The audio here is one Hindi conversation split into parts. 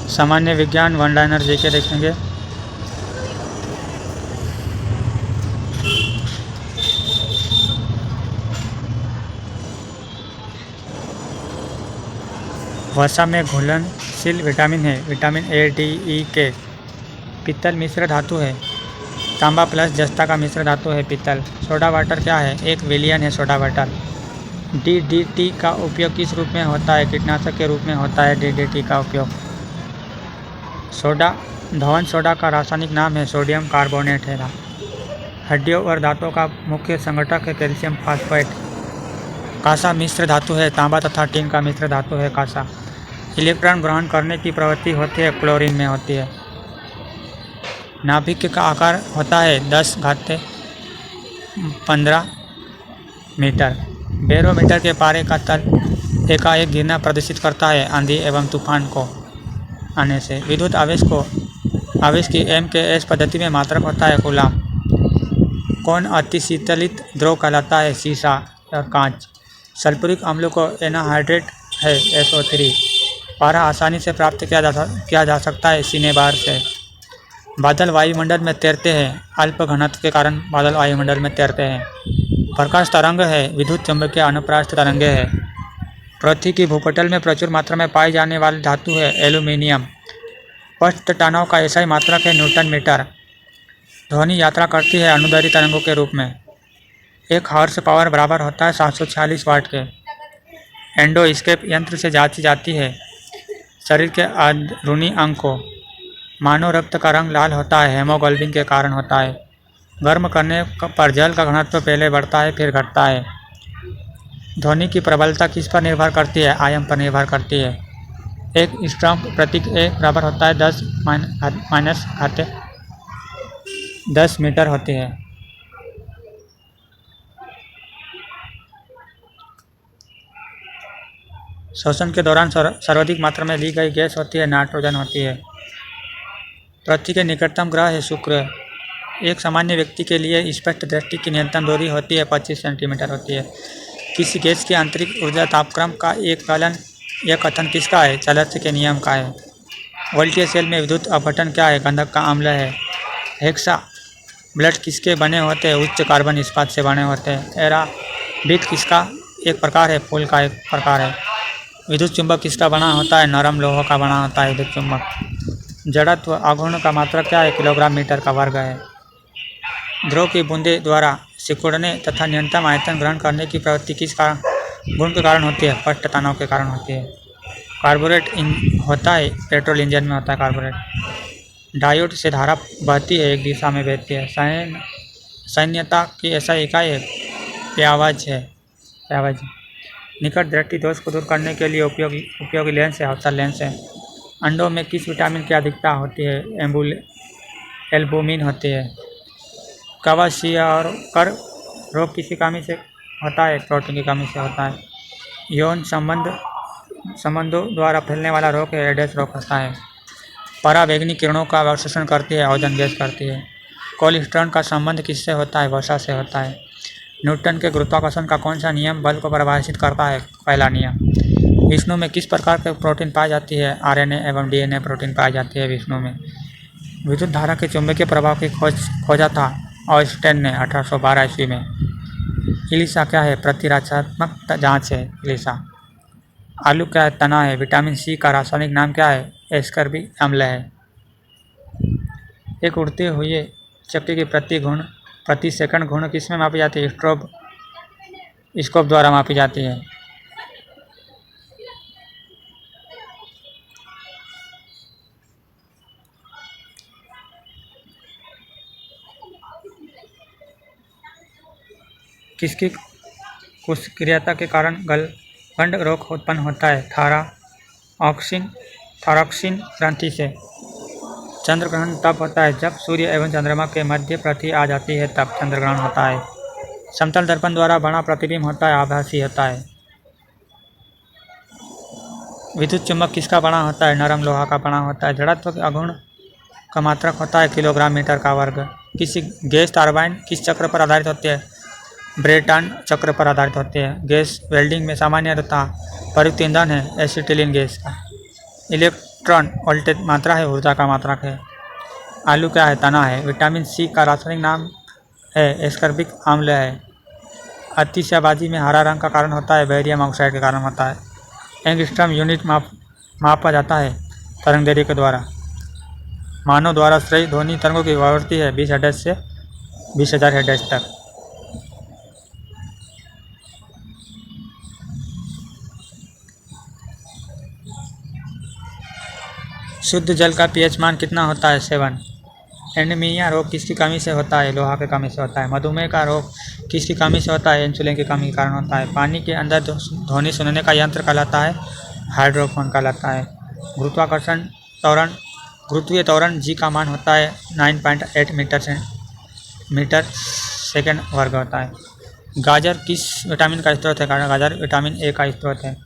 सामान्य विज्ञान वन लाइनर जीके देखेंगे। वसा में घुलनशील विटामिन है, विटामिन ए, डी, ई, के। पीतल मिश्र धातु है। तांबा प्लस जस्ता का मिश्र धातु है पीतल। सोडा वाटर क्या है? एक विलियन है सोडा वाटर। डीडीटी का उपयोग किस रूप में होता है? कीटनाशक के रूप में होता है डीडीटी का उपयोग। सोडा धवन सोडा का रासायनिक नाम है सोडियम कार्बोनेट है। हड्डियों और दांतों का मुख्य संगठक है कैल्शियम फास्फेट। कांसा मिश्र धातु है। तांबा तथा टिन का मिश्र धातु है कांसा। इलेक्ट्रॉन ग्रहण करने की प्रवृत्ति होती है क्लोरीन में होती है। नाभिक का आकार होता है 10⁻15 मीटर। बैरोमीटर के पारे का तल एकाएक गिरना प्रदर्शित करता है आंधी एवं तूफान को आने से। विद्युत आवेश की एम.के.एस पद्धति में मात्रक होता है कूलाम। कौन अतिशीतलित द्रव कहलाता है? शीशा और कांच। सल्फ्यूरिक अम्ल को एनाहाइड्रेट है SO3। पारा आसानी से प्राप्त किया जा सकता है सिनेबार से। बादल वायुमंडल में तैरते हैं। अल्प घनत्व के कारण बादल वायुमंडल में तैरते हैं। प्रकाश तरंग है। विद्युत चुंबकीय अनुप्रास्थ तरंगे है। पृथ्वी की भूपटल में प्रचुर मात्रा में पाई जाने वाली धातु है एल्यूमिनियम। पृष्ठ तनाव का SI मात्रक है न्यूटन मीटर। ध्वनि यात्रा करती है अनुदैर्ध्य तरंगों के रूप में। एक हॉर्स पावर बराबर होता है 746 वाट के। एंडोस्कोप यंत्र से जांची जाती है शरीर के अंदरूनी अंग को। मानव रक्त का रंग लाल होता है हेमोग्लोबिन के कारण होता है। गर्म करने पर जल का घनत्व पहले बढ़ता है फिर घटता है। ध्वनि की प्रबलता किस पर निर्भर करती है? आयाम पर निर्भर करती है। एक स्ट्रॉन्ग प्रतीक ए बराबर होता है 10 मीटर होती है। श्वसन के दौरान सर्वाधिक मात्रा में ली गई गैस होती है नाइट्रोजन होती है। पृथ्वी के निकटतम ग्रह है शुक्र। एक सामान्य व्यक्ति के लिए स्पष्ट दृष्टि की न्यूनतम दूरी होती है 25 सेंटीमीटर होती है। किसी गैस की आंतरिक ऊर्जा तापक्रम का एक कथन किसका है? चालस्य के नियम का है। वोल्टीय सेल में विद्युत अपघटन क्या है? गंधक का अम्ल है। हेक्सा ब्लड किसके बने होते हैं? उच्च कार्बन इस्पात से बने होते हैं। एराबिक किसका एक प्रकार है? फूल का एक प्रकार है। विद्युत चुंबक किसका बना होता है? नरम लोहों का बना होता है विद्युत चुंबक। जड़त्व आघूर्ण का मात्रक क्या है? किलोग्राम मीटर का वर्ग है। द्रव की बूंदे द्वारा सिकुड़ने तथा न्यूनतम आयतन ग्रहण करने की प्रवृत्ति किस गुण के कारण होती है? पृष्ठ तनाव के कारण होती है। कार्बोरेट होता है पेट्रोल इंजन में होता है कार्बोरेट। डायोड से धारा बहती है एक दिशा में बहती है। सैन्यता की ऐसा इकाई है प्यावज है। निकट दृष्टि दोष को दूर करने के लिए उपयोगी लेंस है अवसर लेंस है। अंडों में किस विटामिन की अधिकता होती है? एल्बुमिन होती है। क्वाशियोकर रोग किसी कमी से होता है? प्रोटीन की कमी से होता है। यौन संबंधों द्वारा फैलने वाला रोग है एड्स रोग होता है। पराबैंगनी किरणों का अवशोषण करती है ओजोन गैस करती है। कोलेस्ट्रॉल का संबंध किससे होता है? वसा से होता है। न्यूटन के गुरुत्वाकर्षण का कौन सा नियम बल को परिभाषित करता है? पहला नियम। विष्णु में किस प्रकार के प्रोटीन पाई जाती है? RNA एवं DNA प्रोटीन पाई जाती है विष्णु में। विद्युत धारा के चुंबकीय प्रभाव की खोजा था ऑयस्टेन ने 1812 ईस्वी में। इलिसा क्या है? प्रतिरक्षात्मक जांच है इलिसा। आलू क्या है? तना है। विटामिन C का रासायनिक नाम क्या है? एस्कर्बिक अम्ल है। एक उड़ते हुए चक्के की प्रति सेकंड घूर्ण किस में मापी जाती है? स्कोप द्वारा मापी जाती है। किसकी कुष्ठक्रियता के कारण गलगंड रोग उत्पन्न होता है? थायरॉक्सिन ग्रंथि से। चंद्र ग्रहण तब होता है जब सूर्य एवं चंद्रमा के मध्य पृथ्वी आ जाती है तब चंद्र ग्रहण होता है। समतल दर्पण द्वारा बना प्रतिबिंब होता है आभासी होता है। विद्युत चुंबक किसका बना होता है? नरम लोहा का बना होता है। जड़त्व के आघूर्ण का मात्रक होता है किलोग्राम मीटर का वर्ग। किसी गैस टरबाइन किस चक्र पर आधारित होती है? ब्रेटन चक्र पर आधारित होती है। गैस वेल्डिंग में सामान्य तथा प्रयुक्त ईंधन है एसिटिलीन गैस का। इलेक्ट्रॉन वोल्टेज मात्रा है, ऊर्जा का मात्रक है। आलू क्या है? तना है। विटामिन सी का रासायनिक नाम है एस्कर्बिक अम्ल है। आतिशबाजी में हरा रंग का कारण होता है, बेरियम ऑक्साइड के कारण होता है। एंगस्ट्रॉम यूनिट मापा जाता है तरंगदैर्घ्य के द्वारा। मानव द्वारा श्रेय ध्वनि तरंगों की आवृत्ति है 20 हर्ट्ज से 20,000 हर्ट्ज तक। शुद्ध जल का पीएच मान कितना होता है? 7। एनीमिया रोग किसकी कमी से होता है? लोहा की कमी से होता है। मधुमेह का रोग किसकी कमी से होता है? इंसुलिन की कमी के कारण होता है। पानी के अंदर ध्वनि सुनने का यंत्र कहलाता है हाइड्रोफोन कहलाता है। गुरुत्वाकर्षण त्वरण गुरुत्वीय त्वरण जी का मान होता है 9.8 मीटर सेकेंड वर्ग होता है। गाजर किस विटामिन का स्रोत है? गाजर विटामिन ए का स्रोत है।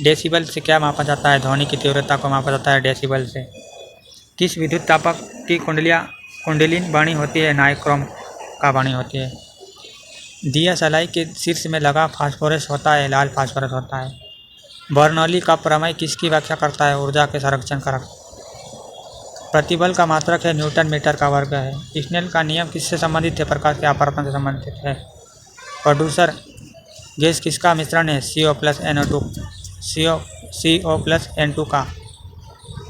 डेसिबल से क्या मापा जाता है? ध्वनि की तीव्रता को मापा जाता है डेसिबल से। किस विद्युत तापक की कुंडलिन बनी होती है? नाइक्रोम का बनी होती है। दिया सलाई के शीर्ष में लगा फास्फोरस होता है, लाल फास्फोरस होता है। बर्नौली का प्रमेय किसकी व्याख्या करता है? ऊर्जा के संरक्षण कारक। प्रतिबल का मात्रक है न्यूटन मीटर का वर्ग है। स्नेल का नियम किससे संबंधित है? प्रकाश के अपवर्तन से संबंधित है। प्रोड्यूसर गैस किसका मिश्रण है? CO+N2 का।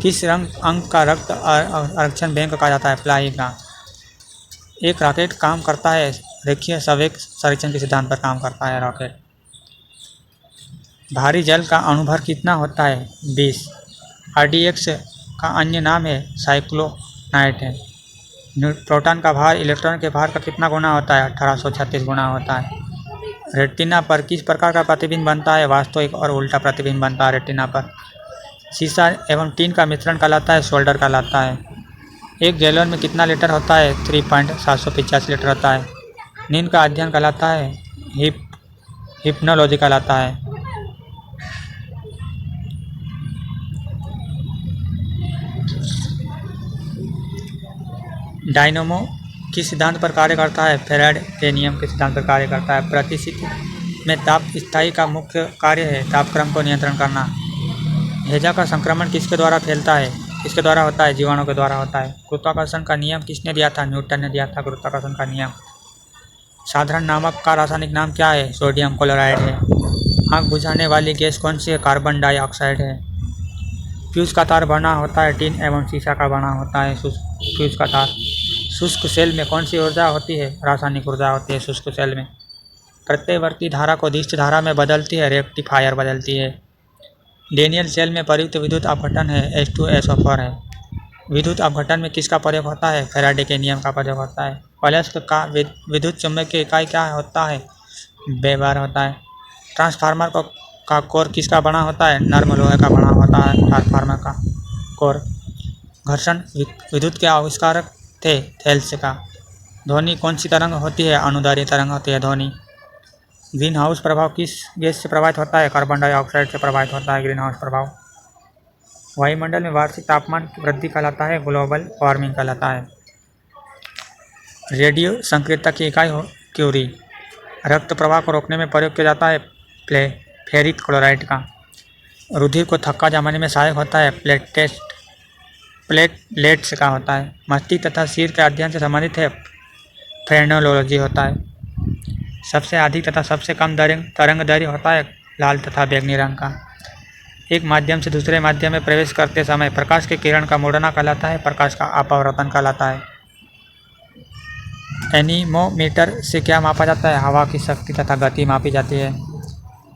किस अंग का रक्त आरक्षण बैंक कहा जाता है? प्लाई का। एक रॉकेट काम करता है रेखीय संवेग संरक्षण के सिद्धांत पर काम करता है रॉकेट। भारी जल का अणुभार कितना होता है? 20। RDX का अन्य नाम है साइक्लोनाइट है। प्रोटॉन का भार इलेक्ट्रॉन के भार का कितना गुना होता है? 1836 गुना होता है। रेटिना पर किस प्रकार का प्रतिबिंब बनता है? वास्तविक और उल्टा प्रतिबिंब बनता है रेटिना पर। शीशा एवं टीन का मिश्रण कहलाता है सोल्डर कहलाता है। एक गैलन में कितना लीटर होता है? 3.785 लीटर होता है। नींद का अध्ययन कहलाता है हिप्नोलॉजी कहलाता है। डायनेमो किस सिद्धांत पर कार्य करता है? फैराडे के नियम के सिद्धांत पर कार्य करता है। प्रतिस्थिति में ताप स्थायी का मुख्य कार्य है तापक्रम को नियंत्रण करना। हैजा का संक्रमण किसके द्वारा फैलता है? किसके द्वारा होता है? जीवाणु के द्वारा होता है। गुरुत्वाकर्षण का नियम किसने दिया था? न्यूटन ने दिया था गुरुत्वाकर्षण का नियम। साधारण नमक का रासायनिक नाम क्या है? सोडियम क्लोराइड है। आग बुझाने वाली गैस कौन सी है? कार्बन डाइऑक्साइड है। फ्यूज का तार बना होता है टीन एवं शीशा का बना होता है फ्यूज का तार। शुष्क सेल में कौन सी ऊर्जा होती है? रासायनिक ऊर्जा होती है शुष्क सेल में। प्रत्यवर्ती धारा को दिष्ट धारा में बदलती है रेक्टिफायर बदलती है। डेनियल सेल में प्रयुक्त विद्युत अपघटन है H2SO4 है। विद्युत अपघटन में किसका प्रयोग होता है? फैराडे के नियम का प्रयोग होता है। पलस्क का विद्युत चुम्बकीय इकाई क्या होता है? वेबर होता है। ट्रांसफार्मर का कोर किसका बना होता है? नर्म लोहे का बना होता है ट्रांसफार्मर का कोर। घर्षण विद्युत के आविष्कारक थे थेल्स का। ध्वनि कौन सी तरंग होती है? अनुदैर्ध्य तरंग होती है ध्वनि। ग्रीन हाउस प्रभाव किस गैस से प्रभावित होता है? कार्बन डाइऑक्साइड से प्रभावित होता है ग्रीन हाउस प्रभाव। वायुमंडल में वार्षिक तापमान की वृद्धि कहलाता है ग्लोबल वार्मिंग कहलाता है। रेडियो संकेतक की इकाई क्यूरी। रक्त प्रवाह को रोकने में प्रयोग किया जाता है फेरिक क्लोराइड का। रुधिर को थक्का जमाने में सहायक होता है प्लेटलेट्स का होता है। मस्तिष्क तथा सिर के अध्ययन से संबंधित है फ्रेनोलॉजी होता है। सबसे अधिक तथा सबसे कम तरंग दैर्घ्य होता है लाल तथा बैंगनी रंग का। एक माध्यम से दूसरे माध्यम में प्रवेश करते समय प्रकाश के किरण का मुड़ना कहलाता है प्रकाश का अपवर्तन कहलाता है। एनीमोमीटर से क्या मापा जाता है? हवा की शक्ति तथा गति मापी जाती है।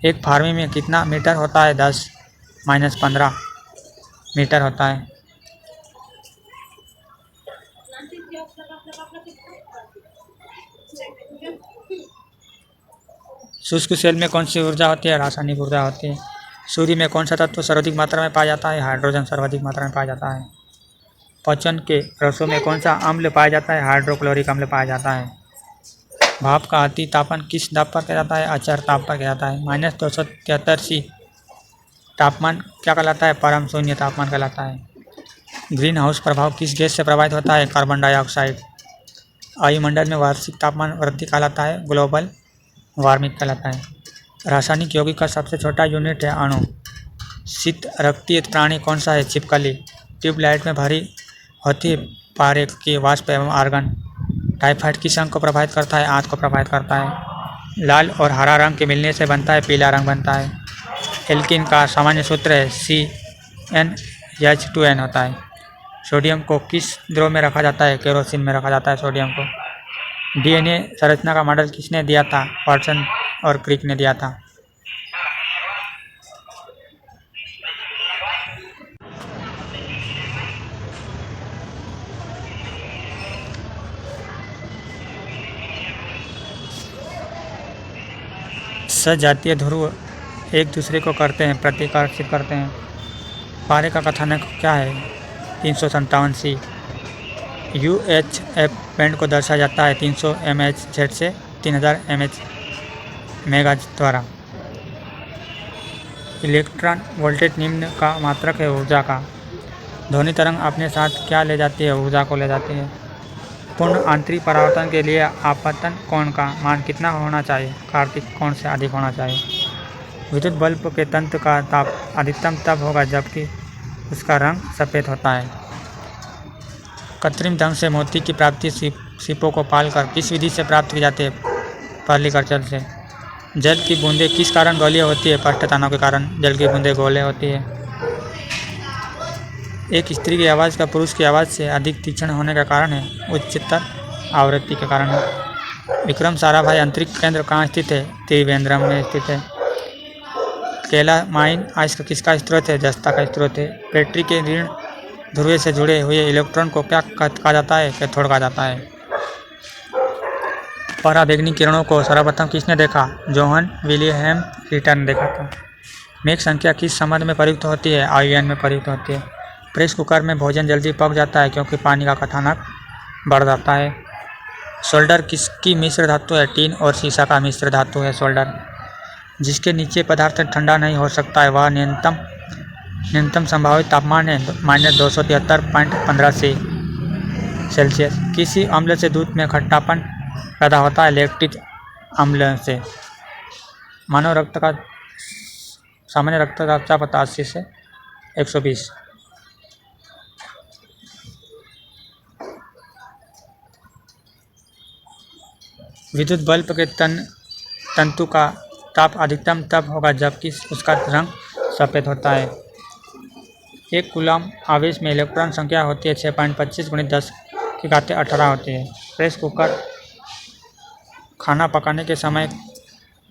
एक फार्मी में कितना मीटर होता है? 10-15 मीटर होता है। शुष्क सेल में कौन सी ऊर्जा होती है? रासायनिक ऊर्जा होती है। सूर्य में कौन सा तत्व सर्वाधिक मात्रा में पाया जाता है? हाइड्रोजन सर्वाधिक मात्रा में पाया जाता है। पचन के रसों में कौन सा अम्ल पाया जाता है? हाइड्रोक्लोरिक अम्ल पाया जाता है। भाप का अति तापन किस दाब पर किया जाता है? अचर ताप पर किया जाता है। -273 तापमान क्या कहलाता है? परम शून्य तापमान कहलाता है। ग्रीन हाउस प्रभाव किस गैस से प्रभावित होता है? Carbon dioxide. वायुमंडल में वार्षिक तापमान वृद्धि कहलाता है ग्लोबल वार्मिंग कहलाता है। रासायनिक यौगिक का सबसे छोटा यूनिट है अणु। शीत रक्तीय प्राणी कौन सा है? छिपकली। ट्यूबलाइट में भरी होती पारे की वाष्प एवं आर्गन। टाइफाइड किस अंग को प्रभावित करता है? आंत को प्रभावित करता है। लाल और हरा रंग के मिलने से बनता है पीला रंग बनता है। एल्किन का सामान्य सूत्र है CnH2n होता है। सोडियम को किस द्रव में रखा जाता है? केरोसिन में रखा जाता है सोडियम को। DNA संरचना का मॉडल किसने दिया था? वाटसन और क्रिक ने दिया था। सजातीय ध्रुव एक दूसरे को करते हैं प्रतिकर्षित करते हैं। पारे का कथानक क्या है? 357C। UHF बैंड को दर्शाया जाता है 300 mHz से 3000 MHz द्वारा। इलेक्ट्रॉन वोल्टेज निम्न का मात्रक है ऊर्जा का। ध्वनि तरंग अपने साथ क्या ले जाती है? ऊर्जा को ले जाती है। पूर्ण आंतरिक परावर्तन के लिए आपतन कोण का मान कितना होना चाहिए? कार्तिक कोण से अधिक होना चाहिए। विद्युत बल्ब के तंत्र का ताप अधिकतम तब होगा जबकि उसका रंग सफ़ेद होता है। कृत्रिम ढंग से मोती की प्राप्ति सीपों को पालकर किस विधि से प्राप्त की जाती है? पर्लिकल्चर से। जल की बूंदें किस कारण गोलीय होती है? पृष्ठतानों के कारण जल की बूंदें गोले होती है। एक स्त्री की आवाज़ का पुरुष की आवाज़ से अधिक तीक्ष्ण होने का कारण है उच्चतर आवृत्ति के कारण है। विक्रम साराभाई अंतरिक्ष केंद्र कहाँ स्थित है? त्रिवेंद्रम में स्थित है। कैलामाइन आइस का किसका स्रोत है? जस्ता का स्रोत है। बैटरी के ऋण ध्रुव से जुड़े हुए इलेक्ट्रॉन को क्या कहा जाता है? कैथोड कहा जाता है। पराबैंगनी किरणों को सर्वप्रथम किसने देखा? जोहन विलियम रिटर ने देखा था। मेघ संख्या किस संबंध में प्रयुक्त होती है? आयन में प्रयुक्त होती है। प्रेस कुकर में भोजन जल्दी पक जाता है क्योंकि पानी का कथानक बढ़ जाता है। सोल्डर किसकी मिश्र धातु है? टीन और सीसा का मिश्र धातु है सोल्डर। जिसके नीचे पदार्थ ठंडा नहीं हो सकता है वह न्यूनतम संभावित तापमान है -273.15 सेल्सियस। किसी अम्ल से दूध में खट्टापन पैदा होता है? लैक्टिक अम्ल से। मानव रक्त का सामान्य रक्तचाप 80 से 120। विद्युत बल्ब के तंतु का ताप अधिकतम तब होगा जबकि उसका रंग सफ़ेद होता है। एक कूलम आवेश में इलेक्ट्रॉन संख्या होती है 6.25 × 10⁻18 होती है। प्रेस कुकर खाना पकाने के समय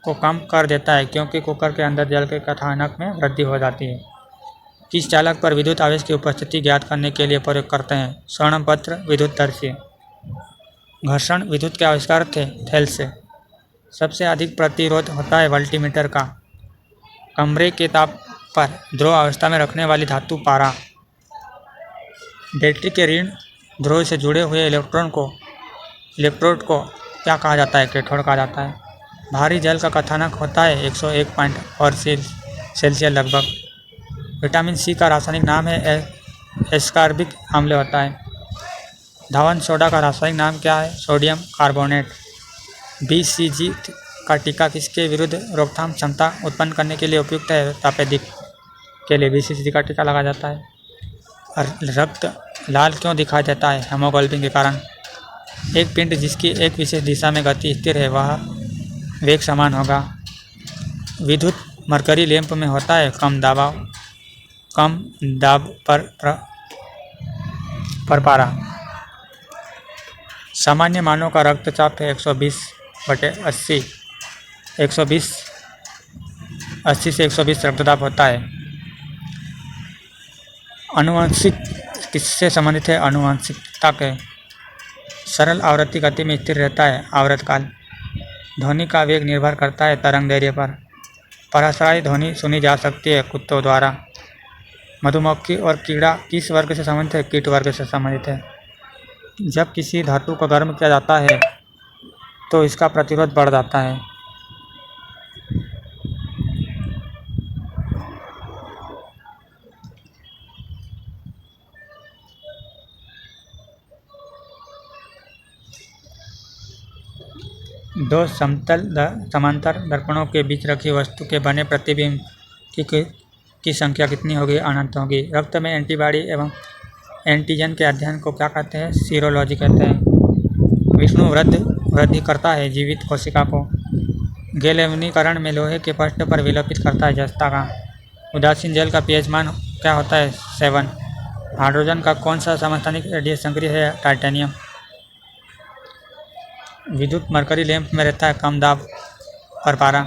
को कम कर देता है क्योंकि कुकर के अंदर जल के कथानक में वृद्धि हो जाती है। किस चालक पर विद्युत आवेश की उपस्थिति ज्ञात करने के लिए प्रयोग करते हैं? स्वर्णपत्र विद्युतदर्शी। घर्षण विद्युत के आविष्कार थे? थेल्स से। सबसे अधिक प्रतिरोध होता है वोल्टमीटर का। कमरे के ताप पर ध्रुव अवस्था में रखने वाली धातु पारा। बैटरी के ऋण ध्रुव से जुड़े हुए इलेक्ट्रोड को क्या कहा जाता है? कैथोड कहा जाता है। भारी जल का कथानक होता है 101.4 सेल्सियस लगभग। विटामिन C का रासायनिक नाम है एस्कॉर्बिक अम्ल होता है। धावन सोडा का रासायनिक नाम क्या है? Sodium carbonate. BCG का टीका किसके विरुद्ध रोकथाम क्षमता उत्पन्न करने के लिए उपयुक्त है? तपेदिक के लिए BCG का टीका लगाया जाता है। रक्त लाल क्यों दिखाई देता है? हेमोग्लोबिन के कारण। एक पिंड जिसकी एक विशेष दिशा में गति स्थिर है वह वेग समान होगा। विद्युत मरकरी लैंप में होता है कम दाब पर पारा। सामान्य मानव का रक्तचाप है 120/80। 80 से 120 रक्तचाप होता है। आनुवंशिक किससे संबंधित है? आनुवंशिकता के। सरल आवृत्ति गति में स्थिर रहता है आवर्तकाल। ध्वनि का वेग निर्भर करता है तरंग दैर्ध्य पर। पराश्रयी ध्वनि सुनी जा सकती है कुत्तों द्वारा। मधुमक्खी और कीड़ा किस वर्ग से संबंधित है? कीट वर्ग से संबंधित है। जब किसी धातु को गर्म किया जाता है तो इसका प्रतिरोध बढ़ जाता है। दो समांतर दर्पणों के बीच रखी वस्तु के बने प्रतिबिंब की की संख्या कितनी होगी? अनंत होगी। रक्त में एंटीबॉडी एवं एंटीजन के अध्ययन को क्या कहते हैं? सीरोलॉजी कहते हैं। विष्णु वृद्धि करता है जीवित कोशिका को। गैल्वेनीकरण में लोहे के पृष्ठ पर विलोपित करता है जस्ता का। उदासीन जल का पीएच मान क्या होता है? 7। हाइड्रोजन का कौन सा समस्थानिक रेडियस सक्रिय है? टाइटेनियम। विद्युत मरकरी लैंप में रहता है कम दाब पर पारा।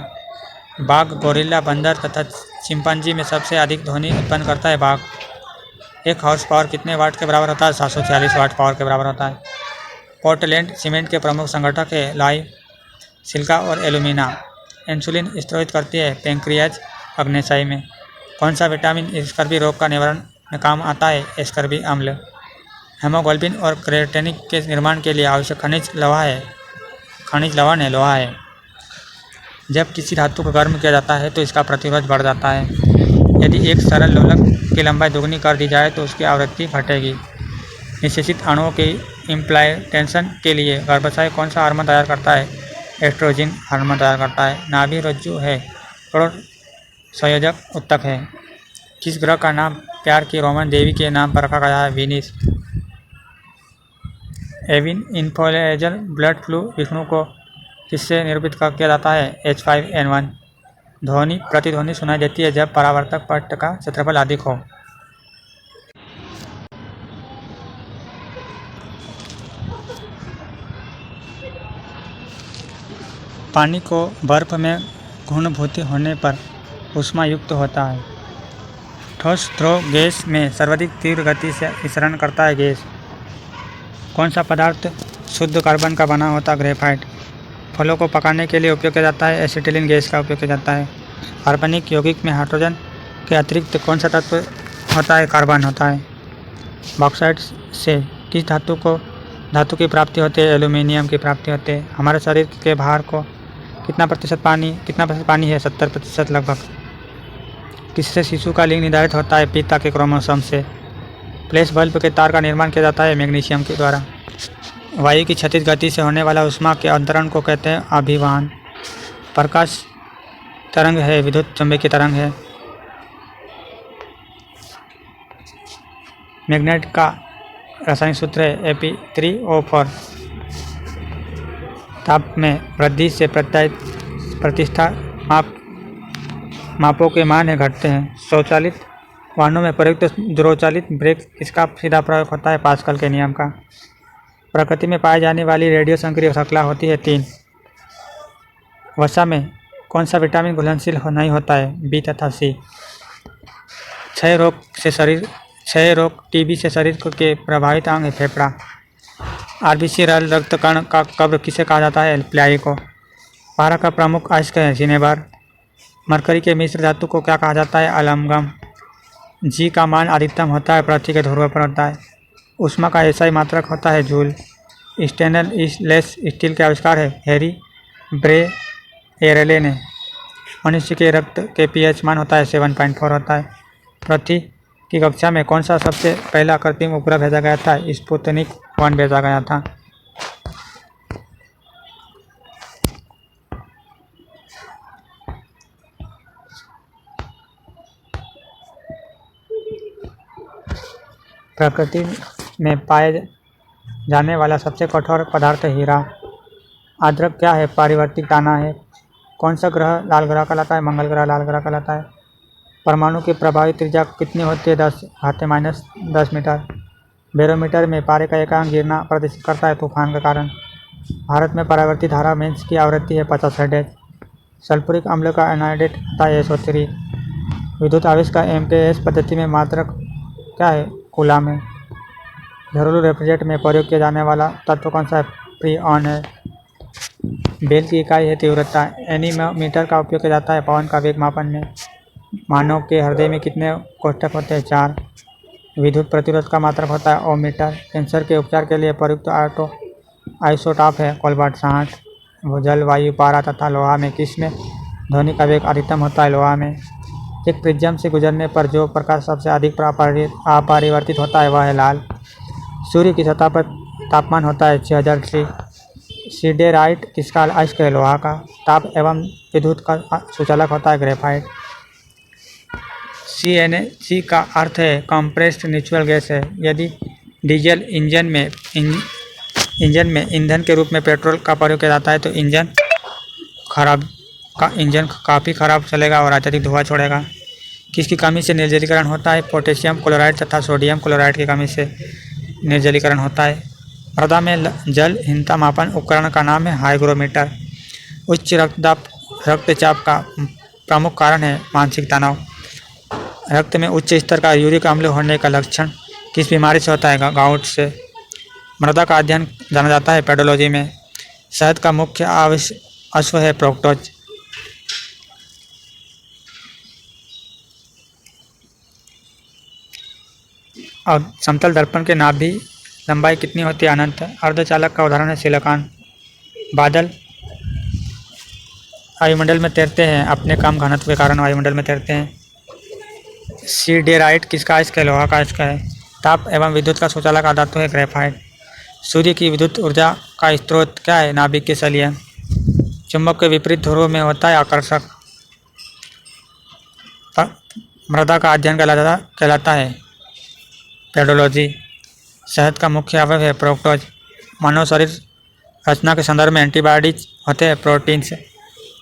बाघ, गोरिल्ला, बंदर तथा चिंपांजी में सबसे अधिक ध्वनि उत्पन्न करता है बाघ। एक हॉर्स पावर कितने वाट के बराबर होता है? 746 वाट पावर के बराबर होता है। पोर्टलैंड सीमेंट के प्रमुख संगठक है लाई, सिलिका और एल्यूमिना। इंसुलिन स्रावित करती है पैंक्रियाज अग्न्याशय में। कौन सा विटामिन स्कर्वी रोग का निवारण में काम आता है? स्कर्वी अम्ल। हेमोग्लोबिन और क्रिएटिनिन के निर्माण के लिए आवश्यक खनिज लोहा है। जब किसी धातु को गर्म किया जाता है तो इसका प्रतिरोध बढ़ जाता है। यदि एक सरल लोलक की लंबाई दुगनी कर दी जाए तो उसकी आवृत्ति घटेगी। निषेचित अणुओं के इम्प्लांटेशन के लिए गर्भाशय कौन सा हार्मोन तैयार करता है? एस्ट्रोजन हार्मोन तैयार करता है। नाभि रज्जु है, करोड़ संयोजक उत्तक है। किस ग्रह का नाम प्यार की रोमन देवी के नाम पर रखा गया है? Venus. Avian influenza bird flu विषाणु को किससे निरूपित किया जाता है? H5N1। प्रतिध्वनि सुनाई देती है जब परावर्तक पट्ट का क्षेत्रफल अधिक हो। पानी को बर्फ में घूर्णभूति होने पर ऊष्मा युक्त होता है। ठोस द्रव गैस में सर्वाधिक तीव्र गति से विचरण करता है गैस। कौन सा पदार्थ शुद्ध कार्बन का बना होता है? ग्रेफाइट। फलों को पकाने के लिए उपयोग किया जाता है? एसिटिलीन गैस का उपयोग किया जाता है। कार्बनिक यौगिक में हाइड्रोजन के अतिरिक्त कौन सा तत्व होता है? कार्बन होता है। बॉक्साइट से किस धातु की प्राप्ति होती है? एल्यूमिनियम की प्राप्ति होती है। हमारे शरीर के भार को कितना प्रतिशत पानी है? 70% लगभग। किससे शिशु का लिंग निर्धारित होता है? पिता के क्रोमोसोम से। फ्लैश बल्ब के तार का निर्माण किया जाता है मैग्नीशियम के द्वारा। वायु की क्षैतिज गति से होने वाला ऊष्मा के अंतरण को कहते हैं अभिवहन। प्रकाश तरंग है, विद्युत चुंबकीय तरंग है। मैग्नेट का रासायनिक सूत्र है Fe3O4। ताप में वृद्धि से प्रतिष्ठा मापों के मान घटते हैं। स्वचालित वाहनों में प्रयुक्त दूरचालित ब्रेक इसका सीधा प्रयोग होता है पास्कल के नियम का। प्रकृति में पाई जाने वाली रेडियो सक्रिय श्रृंखला होती है 3। वसा में कौन सा विटामिन घुलनशील नहीं होता है? बी तथा सी। क्षय रोग टीबी से शरीर के प्रभावित अंग है फेफड़ा। आरबीसी रक्त कण का कब्र किसे कहा जाता है? प्लाई को। पारा का प्रमुख अयस्क है जिनेबर। मरकरी के मिश्र धातु को क्या कहा जाता है? अलमगम। जी का मान अधिकतम होता है पृथ्वी के ध्रुव पर होता है। ऊष्मा का ऐसा ही मात्रक होता है जूल। स्टेनलेस स्टील के आविष्कार है हैरी ब्रेयरेले ने। मनुष्य के रक्त के पीएच मान होता है 7.4 होता है। पृथ्वी की कक्षा में कौन सा सबसे पहला कृत्रिम उपग्रह भेजा गया था? स्पुतनिक 1 भेजा गया था। प्रकृति में पाए जाने वाला सबसे कठोर पदार्थ हीरा। आर्द्रक क्या है? पारिवर्तिक दाना है। कौन सा ग्रह लाल ग्रह कहलाता है? मंगल ग्रह लाल ग्रह कहलाता है। परमाणु की प्रभावी त्रिज्या कितनी होती है? 10⁻10 मीटर। बैरोमीटर में पारे का एकांक गिरना प्रदर्शित करता है तूफान के कारण। भारत में परावर्तित धारा मेंस की आवृत्ति है 50 हर्ट्ज। सल्फ्यूरिक अम्ल का एनाइडेट होता है SO3। विद्युत आवेश का MKS पद्धति में मात्रक क्या है? कूलाम है। घरेलू रेफ्रिजरेटर में प्रयोग किया जाने वाला तत्व कौन सा है? फ्रीऑन है। बेल की इकाई है तीव्रता। एनीमोमीटर का उपयोग किया जाता है पवन का वेग मापन में। मानव के हृदय में कितने कोष्ठक होते हैं? 4। विद्युत प्रतिरोध का मात्रक होता है ओममीटर। कैंसर के उपचार के लिए प्रयुक्त आइसोटॉप है कोबाल्ट 60। जल, वायु, पारा तथा लोहा में किसमें ध्वनि का वेग अधिकतम होता है? लोहा में। एक प्रिज्म से गुजरने पर जो प्रकाश सबसे अधिक अपरिवर्तित होता है वह है लाल। सूर्य की सतह पर तापमान होता है 6000 डिग्री। सिडेराइट किसका अयस्क है? लोहा का। ताप एवं विद्युत का सुचालक होता है ग्रेफाइट। CNG का अर्थ है कंप्रेस्ड नेचुरल गैस है। यदि डीजल इंजन में ईंधन के रूप में पेट्रोल का प्रयोग किया जाता है तो इंजन काफ़ी खराब चलेगा और अत्यधिक धुआं छोड़ेगा। किसकी कमी से निर्जलीकरण होता है? पोटेशियम क्लोराइड तथा सोडियम क्लोराइड की कमी से निर्जलीकरण होता है। मृदा में जलहीनता मापन उपकरण का नाम है हाइग्रोमीटर। उच्च रक्तचाप का प्रमुख कारण है मानसिक तनाव। रक्त में उच्च स्तर का यूरिक अम्ल होने का लक्षण किस बीमारी से होता है? गाउट से। मृदा का अध्ययन जाना जाता है पेडोलॉजी में। शहद का मुख्य अश्व है फ्रुक्टोज। और समतल दर्पण के नाभ भी लंबाई कितनी होती है? अनंत। अर्धचालक का उदाहरण है सिलिकॉन। बादल वायुमंडल में तैरते हैं, अपने कम घनत्व के कारण वायुमंडल में तैरते हैं। सीडेराइट किसका अयस्क है? लोहा का अयस्क है। ताप एवं विद्युत का सुचालक धातु है ग्रेफाइट। सूर्य की विद्युत ऊर्जा का स्रोत क्या है? नाभिक के सलिए। चुंबक के विपरीत ध्रुव में होता है आकर्षक। मृदा का अध्ययन कहलाता है पेडोलॉजी। शहद का मुख्य अवयव है फ्रुक्टोज। मानव शरीर रचना के संदर्भ में एंटीबॉडीज होते हैं प्रोटीन से।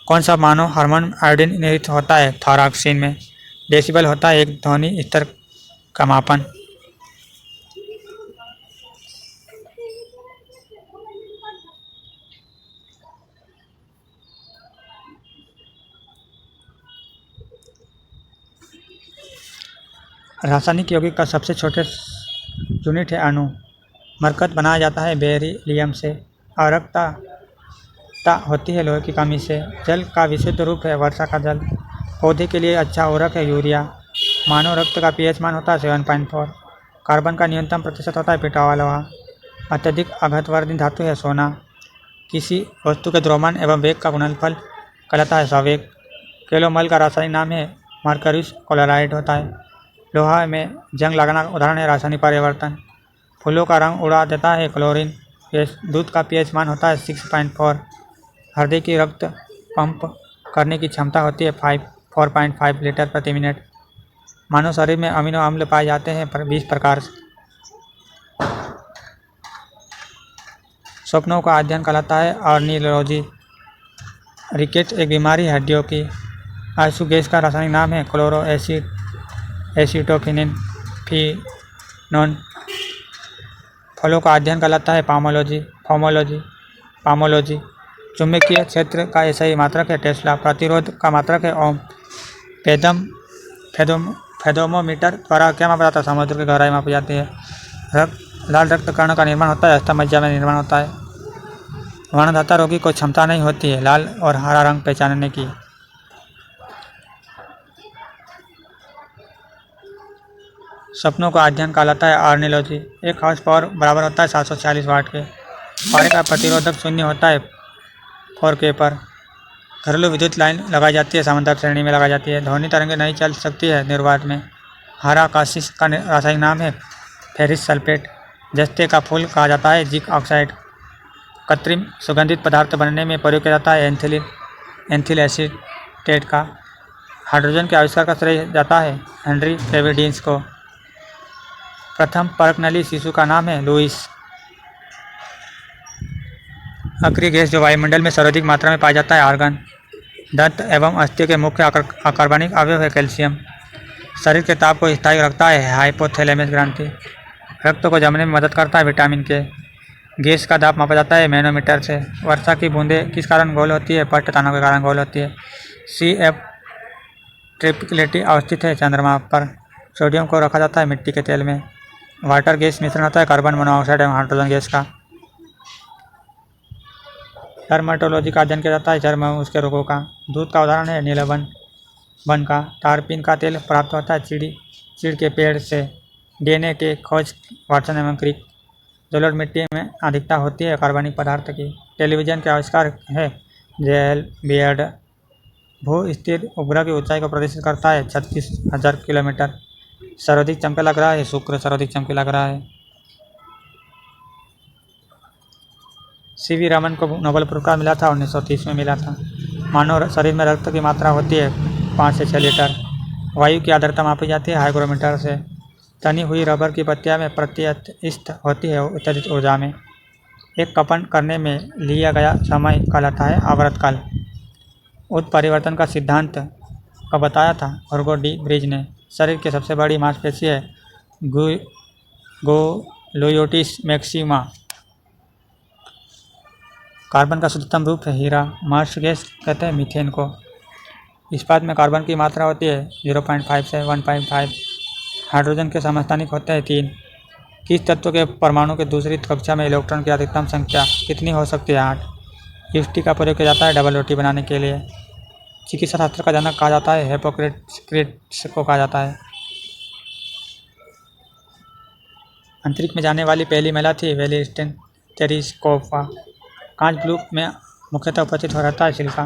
कौन सा मानव हार्मोन आयोडीन निर्मित होता है? थायरॉक्सिन में। डेसिबल होता है एक ध्वनि स्तर का मापन। रासायनिक यौगिक का सबसे छोटे यूनिट है अणु। मरकत बनाया जाता है बेरिलियम से। अवरक्तता होती है लोहे की कमी से। जल का विशुद्ध रूप है वर्षा का जल। पौधे के लिए अच्छा उर्वरक है यूरिया। मानव रक्त का pH मान होता है 7.4। कार्बन का न्यूनतम प्रतिशत होता है पिटा लोहा। अत्यधिक आघातवर्धी धातु है सोना। किसी वस्तु के द्रव्यमान एवं वेग का गुणनफल कहलाता है संवेग। केलोमल का रासायनिक नाम है मरकरीस क्लोराइड होता है। लोहा में जंग लगना उदाहरण है रासायनिक परिवर्तन। फूलों का रंग उड़ा देता है क्लोरीन। दूध का pH मान होता है 6.4। हृदय की रक्त पंप करने की क्षमता होती है 4.5 लीटर प्रति मिनट। मानव शरीर में अमीनो अम्ल पाए जाते हैं 20 प्रकार से। स्वप्नों का अध्ययन कहलाता है ऑर्नियोलॉजी। रिकेट एक बीमारी है हड्डियों की। आंसू गैस का रासायनिक नाम है क्लोरो एसिटोफिनिन फिनोन। फलों का अध्ययन कहलाता है पामोलॉजी। चुंबकीय क्षेत्र का सही मात्रक है टेस्ला। प्रतिरोध का मात्रक है ओम। फेदोमोमीटर द्वारा क्या मापा जाता है? समुद्र की गहराई मापी जाती है। लाल रक्त कण का निर्माण होता है अस्थमज्जा में निर्माण होता है। वर्णदाता रोगी को क्षमता नहीं होती है लाल और हरा रंग पहचानने की। सपनों का अध्ययन कहलाता है ऑर्नियोलॉजी। एक हाउस पावर बराबर होता है 746 वाट के। पारे का प्रतिरोधक शून्य होता है 4K पर। घरेलू विद्युत लाइन लगाई जाती है समांतर श्रेणी में लगाई जाती है। ध्वनि तरंगें नहीं चल सकती है निर्वात में। हरा कासिस का रासायनिक नाम है फेरिस सल्फेट। जस्ते का फूल कहा जाता है जिंक ऑक्साइड। कृत्रिम सुगंधित पदार्थ बनने में प्रयोग किया जाता है एथिल एसीटेट का। हाइड्रोजन के आविष्कार का श्रेय जाता है हेनरी डेविड को। प्रथम परकनली शिशु का नाम है लुइस। अक्रिय गैस जो वायुमंडल में सर्वाधिक मात्रा में पाया जाता है आर्गन। दंत एवं अस्थियों के मुख्य अकार्बनिक अवयव है कैल्शियम। शरीर के ताप को स्थायी रखता है हाइपोथैलेमस ग्रंथि। रक्त को जमने में मदद करता है विटामिन के। गैस का दाब मापा जाता है मैनोमीटर से। वर्षा की बूंदें किस कारण गोल होती है? पट्ट तनाव के कारण गोल होती है। CF ट्रिप्लिकेटी अवस्थित है चंद्रमा पर। सोडियम को रखा जाता है मिट्टी के तेल में। वाटर गैस मिश्रण होता है कार्बन मोनोऑक्साइड एवं हाइड्रोजन गैस का। डर्मेटोलॉजी का अध्ययन किया जाता है चर्म एवं उसके रोगों का। दूध का उदाहरण है नीलबन बन का। टारपीन का तेल प्राप्त होता है चीड़ के पेड़ से। DNA के खोज वाटसन एवं क्रिक। जलोढ़ मिट्टी में अधिकता होती है कार्बनिक पदार्थ की। टेलीविजन के आविष्कार है जेएल बियर्ड। भू स्थिर उपग्रह की ऊंचाई को प्रदर्शित करता है 36,000 किलोमीटर। सर्वाधिक चमकीला ग्रह है शुक्र सर्वाधिक चमकीला ग्रह है। CV रमन को नोबेल पुरस्कार मिला था 1930 में मिला था। मानव शरीर में रक्त की मात्रा होती है 5 से 6 लीटर। वायु की आर्द्रता मापी जाती है हाइग्रोमीटर से। तनी हुई रबर की पत्तियां में प्रतिष्ठित होती है उत्तेजित ऊर्जा में। एक कंपन करने में लिया गया समय कहलाता है आवर्तकाल। उत्परिवर्तन का सिद्धांत का बताया था हुर्गो डी ब्रिज ने। शरीर की सबसे बड़ी मांसपेशी है ग्लूयोटिस मैक्सिमा। कार्बन का शुद्धतम रूप है हीरा। मार्स गैस कहते हैं मीथेन को। इस्पात में कार्बन की मात्रा होती है 0.5 से 1.5। हाइड्रोजन के समस्थानिक होते हैं 3। किस तत्व के परमाणु के दूसरी कक्षा में इलेक्ट्रॉन की अधिकतम संख्या कितनी हो सकती है? 8। युष्टि का प्रयोग किया जाता है डबल रोटी बनाने के लिए। चिकित्सा शास्त्र का जनक कहा जाता है हिप्पोक्रेट्स को कहा जाता है। अंतरिक्ष में जाने वाली पहली महिला थी वेलेस्टिन तेरेस्कोवा। कांच ब्लूप में मुख्यतः उपस्थित हो रहता है सिलिका।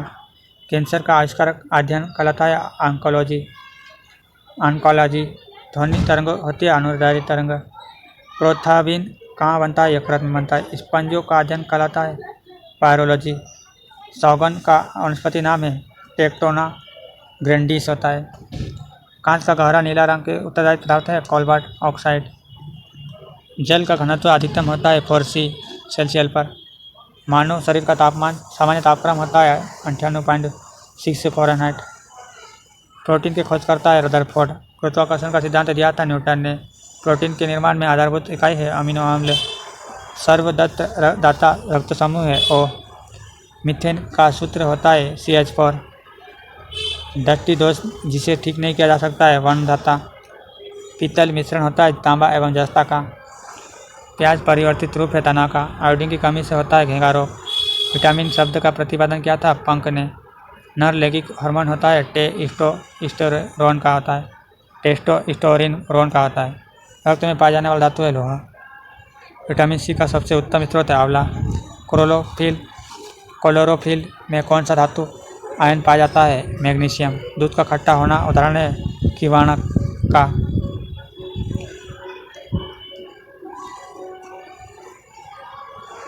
कैंसर का आविष्कारक अध्ययन कहलाता है ऑन्कोलॉजी। ध्वनि तरंग होती है अनुदैर्ध्य तरंग। प्रोथाबिन कहाँ बनता है? यकृत में बनता है। स्पंजों का अध्ययन कहलाता है पायरोलॉजी। सौगन का वनस्पति नाम है टेक्टोना ग्रैंडिस होता है। कांच का गहरा नीला रंग के उत्तरदायी पदार्थ है कोबाल्ट ऑक्साइड। जल का घनत्व अधिकतम होता है 4 सेल्सियस पर। मानव शरीर का तापमान सामान्य तापक्रम होता है 98.6 फ़ारेनहाइट। प्रोटीन की खोज करता है रदरफोर्ड। गुरुत्वाकर्षण का सिद्धांत दिया था न्यूटन ने। प्रोटीन के निर्माण में आधारभूत इकाई है अमीनो अम्ल। सर्वदत्त दाता रक्त समूह है O। मीथेन का सूत्र होता है CH4। दृष्टि दोष जिसे ठीक नहीं किया जा सकता है वर्णदाता। पीतल मिश्रण होता है तांबा एवं जस्ता का। प्याज परिवर्तित रूप है तना का। आयोडीन की कमी से होता है घेंघा रोग। विटामिन शब्द का प्रतिपादन किया था पंक ने। नर लैंगिक हार्मोन होता है टेस्टोस्टेरोन का होता है टेस्टोस्टेरोन का होता है। रक्त में पाया जाने वाला धातु है लोहा। विटामिन C का सबसे उत्तम स्रोत है आंवला। क्लोरोफिल में कौन सा धातु आयन पाया जाता है? मैग्नीशियम। दूध का खट्टा होना उदाहरण है किवाणक का।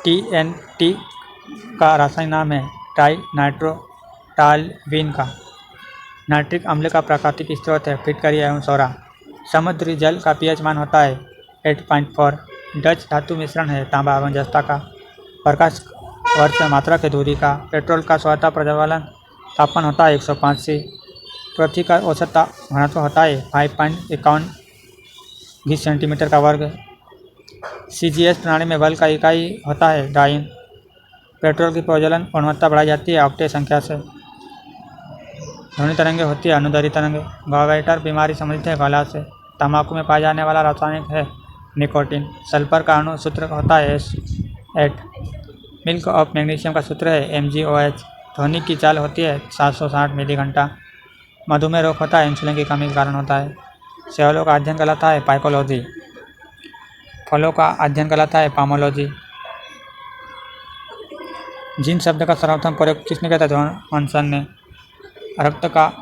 TNT का रासायनिक नाम है ट्राइनाइट्रोटॉल्यूएन का। नाइट्रिक अम्ल का प्राकृतिक स्रोत है फिटकरी एवं सोरा। समुद्री जल का pH मान होता है 8.4। डच धातु मिश्रण है तांबा एवं जस्ता का। प्रकाश वर्ष मात्रा की दूरी का। पेट्रोल का स्वायत्ता प्रज्वलन तापमान होता है 105 C। पृथ्वी का औसत घनत्व होता है 5.51 सेंटीमीटर का वर्ग। CGS प्रणाली में बल का इकाई होता है डाइन। पेट्रोल की प्रज्वलन गुणवत्ता बढ़ाई जाती है ऑक्टेट संख्या से। ध्वनि तरंगे होती है अनुदैर्ध्य तरंगे। गाइटर बीमारी संबंधित है गला से। तंबाकू में पाया जाने वाला रासायनिक है निकोटीन। सल्फर का अणु सूत्र होता है S8। मिल्क ऑफ मैग्नीशियम का सूत्र है MgOH। ध्वनि की चाल होती है 760 मिली घंटा। मधुमेह रोग होता है इंसुलिन की कमी के कारण होता है। सेवलों का अध्ययन कहलाता है पाइकोलॉजी। फलों का अध्ययन कहलाता है पामोलॉजी। जिन शब्द का सर्वप्रथम प्रयोग किसने किया था? जॉनसन ने। रक्त का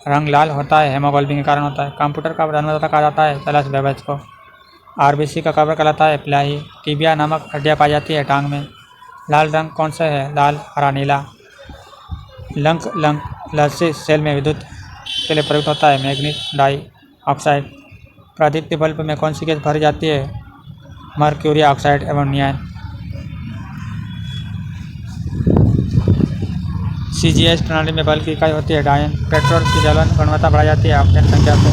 रंग लाल होता है हेमोग्लोबिन के कारण होता है। कंप्यूटर का जन्मदाता कहा जाता है चार्ल्स बेबेज को। RBC का कवर कहलाता है प्लाई। टिबिया नामक हड्डियाँ पाई जाती है टांग में। लाल रंग कौन सा है? लाल हरा नीला। लंग सेल में विद्युत के लिए प्रयुक्त होता है मैग्नीज डाई ऑक्साइड। प्रदीप्ति बल्ब में कौन सी गैस भरी जाती है? मर्क्यूरी ऑक्साइड एवं नियॉन। CGS प्रणाली में बल की इकाई होती है डायन। पेट्रोल की जलन गुणवत्ता बढ़ाई जाती है ऑक्टेन संख्या से।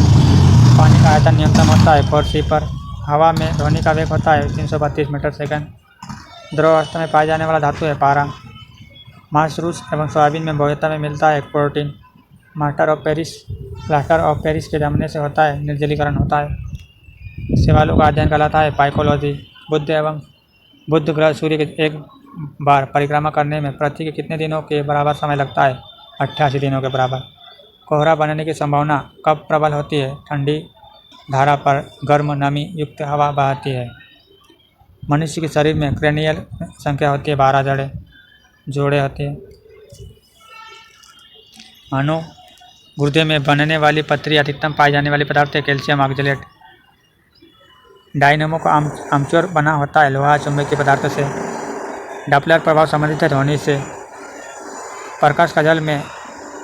पानी का आयतन न्यूनतम होता है 4 C पर। हवा में ध्वनि का वेग होता है 332 मीटर सेकंड। द्रव अवस्था में पाए जाने वाला धातु है पारा। मांस रूस एवं सोयाबीन में बहुतायत में मिलता है प्रोटीन। प्लास्टर ऑफ पेरिस के जमने से होता है निर्जलीकरण होता है। सेवालों का अध्ययन कहलाता है पाइकोलॉजी। बुध ग्रह सूर्य के एक बार परिक्रमा करने में पृथ्वी के कितने दिनों के बराबर समय लगता है? 88 दिनों के बराबर। कोहरा बनने की संभावना कब प्रबल होती है? ठंडी धारा पर गर्म नमी युक्त हवा बहती है। मनुष्य के शरीर में क्रेनियल संख्या होती है 12 जोड़े होते हैं। मानव गुर्दे में बनने वाली पथरी अधिकतम पाई जाने वाली पदार्थ है कैल्शियम ऑक्जेलेट। डायनेमो का आर्मेचर बना होता है लोहा चुंबकीय पदार्थ से। डॉपलर प्रभाव संबंधित है ध्वनि से। प्रकाश का जल में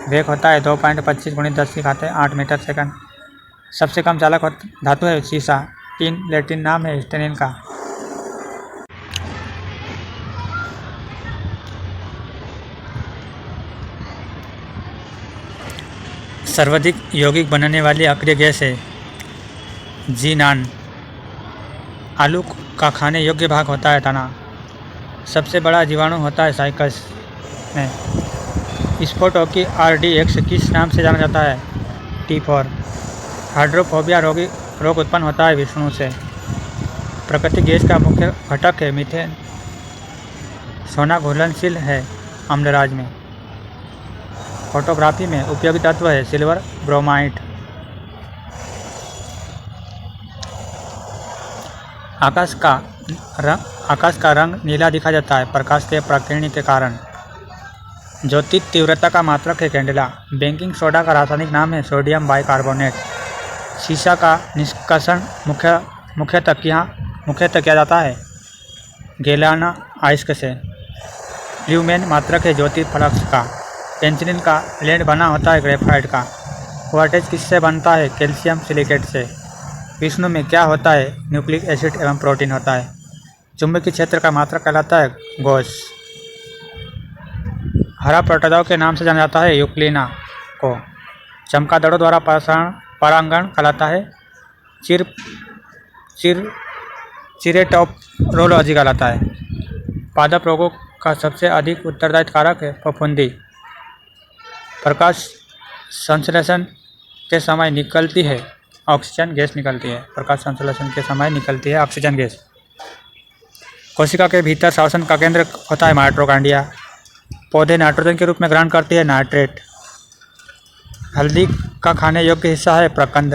वेग होता है 2.25 × 10⁸ मीटर सेकंड। सबसे कम चालक धातु है सीसा। 3 लैटिन नाम है स्टेनिन का। सर्वाधिक यौगिक बनाने वाली अक्रिय गैस है जीनान। आलू का खाने योग्य भाग होता है तना। सबसे बड़ा जीवाणु होता है साइकस में। स्फोटों की RDX किस नाम से जाना जाता है? T4। हाइड्रोफोबिया रोग उत्पन्न होता है विष्णु से। प्राकृतिक गैस का मुख्य घटक है मीथेन। सोना घुलनशील है अम्लराज में। फोटोग्राफी में उपयोगी तत्व है सिल्वर ब्रोमाइड। आकाश का रंग नीला दिखा जाता है प्रकाश के प्रकीर्णन के कारण। ज्योति तीव्रता का मात्रक है कैंडेला। बेकिंग सोडा का रासायनिक नाम है सोडियम बाइकार्बोनेट। शीशा का निष्कर्षण मुख्यतः किया जाता है गैलियम आयस्क से। ल्यूमेन मात्रक है ज्योति फ्लक्स का। पेंसिलिन का लेड बना होता है ग्रेफाइट का। क्वार्ट्ज किससे बनता है? कैल्शियम सिलिकेट से। विष्णु में क्या होता है? न्यूक्लिक एसिड एवं प्रोटीन होता है। चुंबकीय क्षेत्र का मात्रक कहलाता है गॉस। हरा प्रोटोजोआ के नाम से जाना जाता है यूक्लिना को। चमगादड़ों द्वारा परागण कहलाता है चिरेटोप्रोलॉजी कहलाता है। पादप रोगों का सबसे अधिक उत्तरदायी कारक है फफूंदी। प्रकाश संश्लेषण के समय निकलती है ऑक्सीजन गैस निकलती है। प्रकाश संश्लेषण के समय निकलती है ऑक्सीजन गैस। कोशिका के भीतर श्वसन का केंद्र होता है माइटोकॉन्ड्रिया। पौधे नाइट्रोजन के रूप में ग्रहण करती है नाइट्रेट। हल्दी का खाने योग्य हिस्सा है प्रकंद।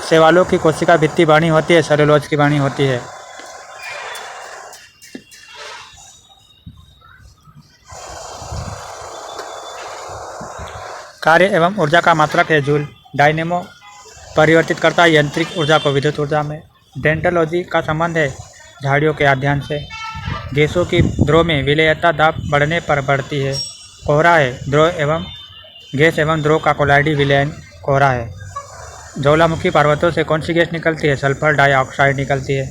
शैवालों की कोशिका भित्ति बनी होती है सेलुलोज की बनी होती है। कार्य एवं ऊर्जा का मात्रक है जूल। डायनेमो परिवर्तित करता है यांत्रिक ऊर्जा को विद्युत ऊर्जा में। डेंटोलॉजी का संबंध है झाड़ियों के अध्ययन से। गैसों की द्रव में विलेयता दाब बढ़ने पर बढ़ती है। कोहरा है गैस एवं द्रव का कोलाइडी विलयन कोहरा है। ज्वालामुखी पर्वतों से कौन सी गैस निकलती है? सल्फर डाइऑक्साइड निकलती है।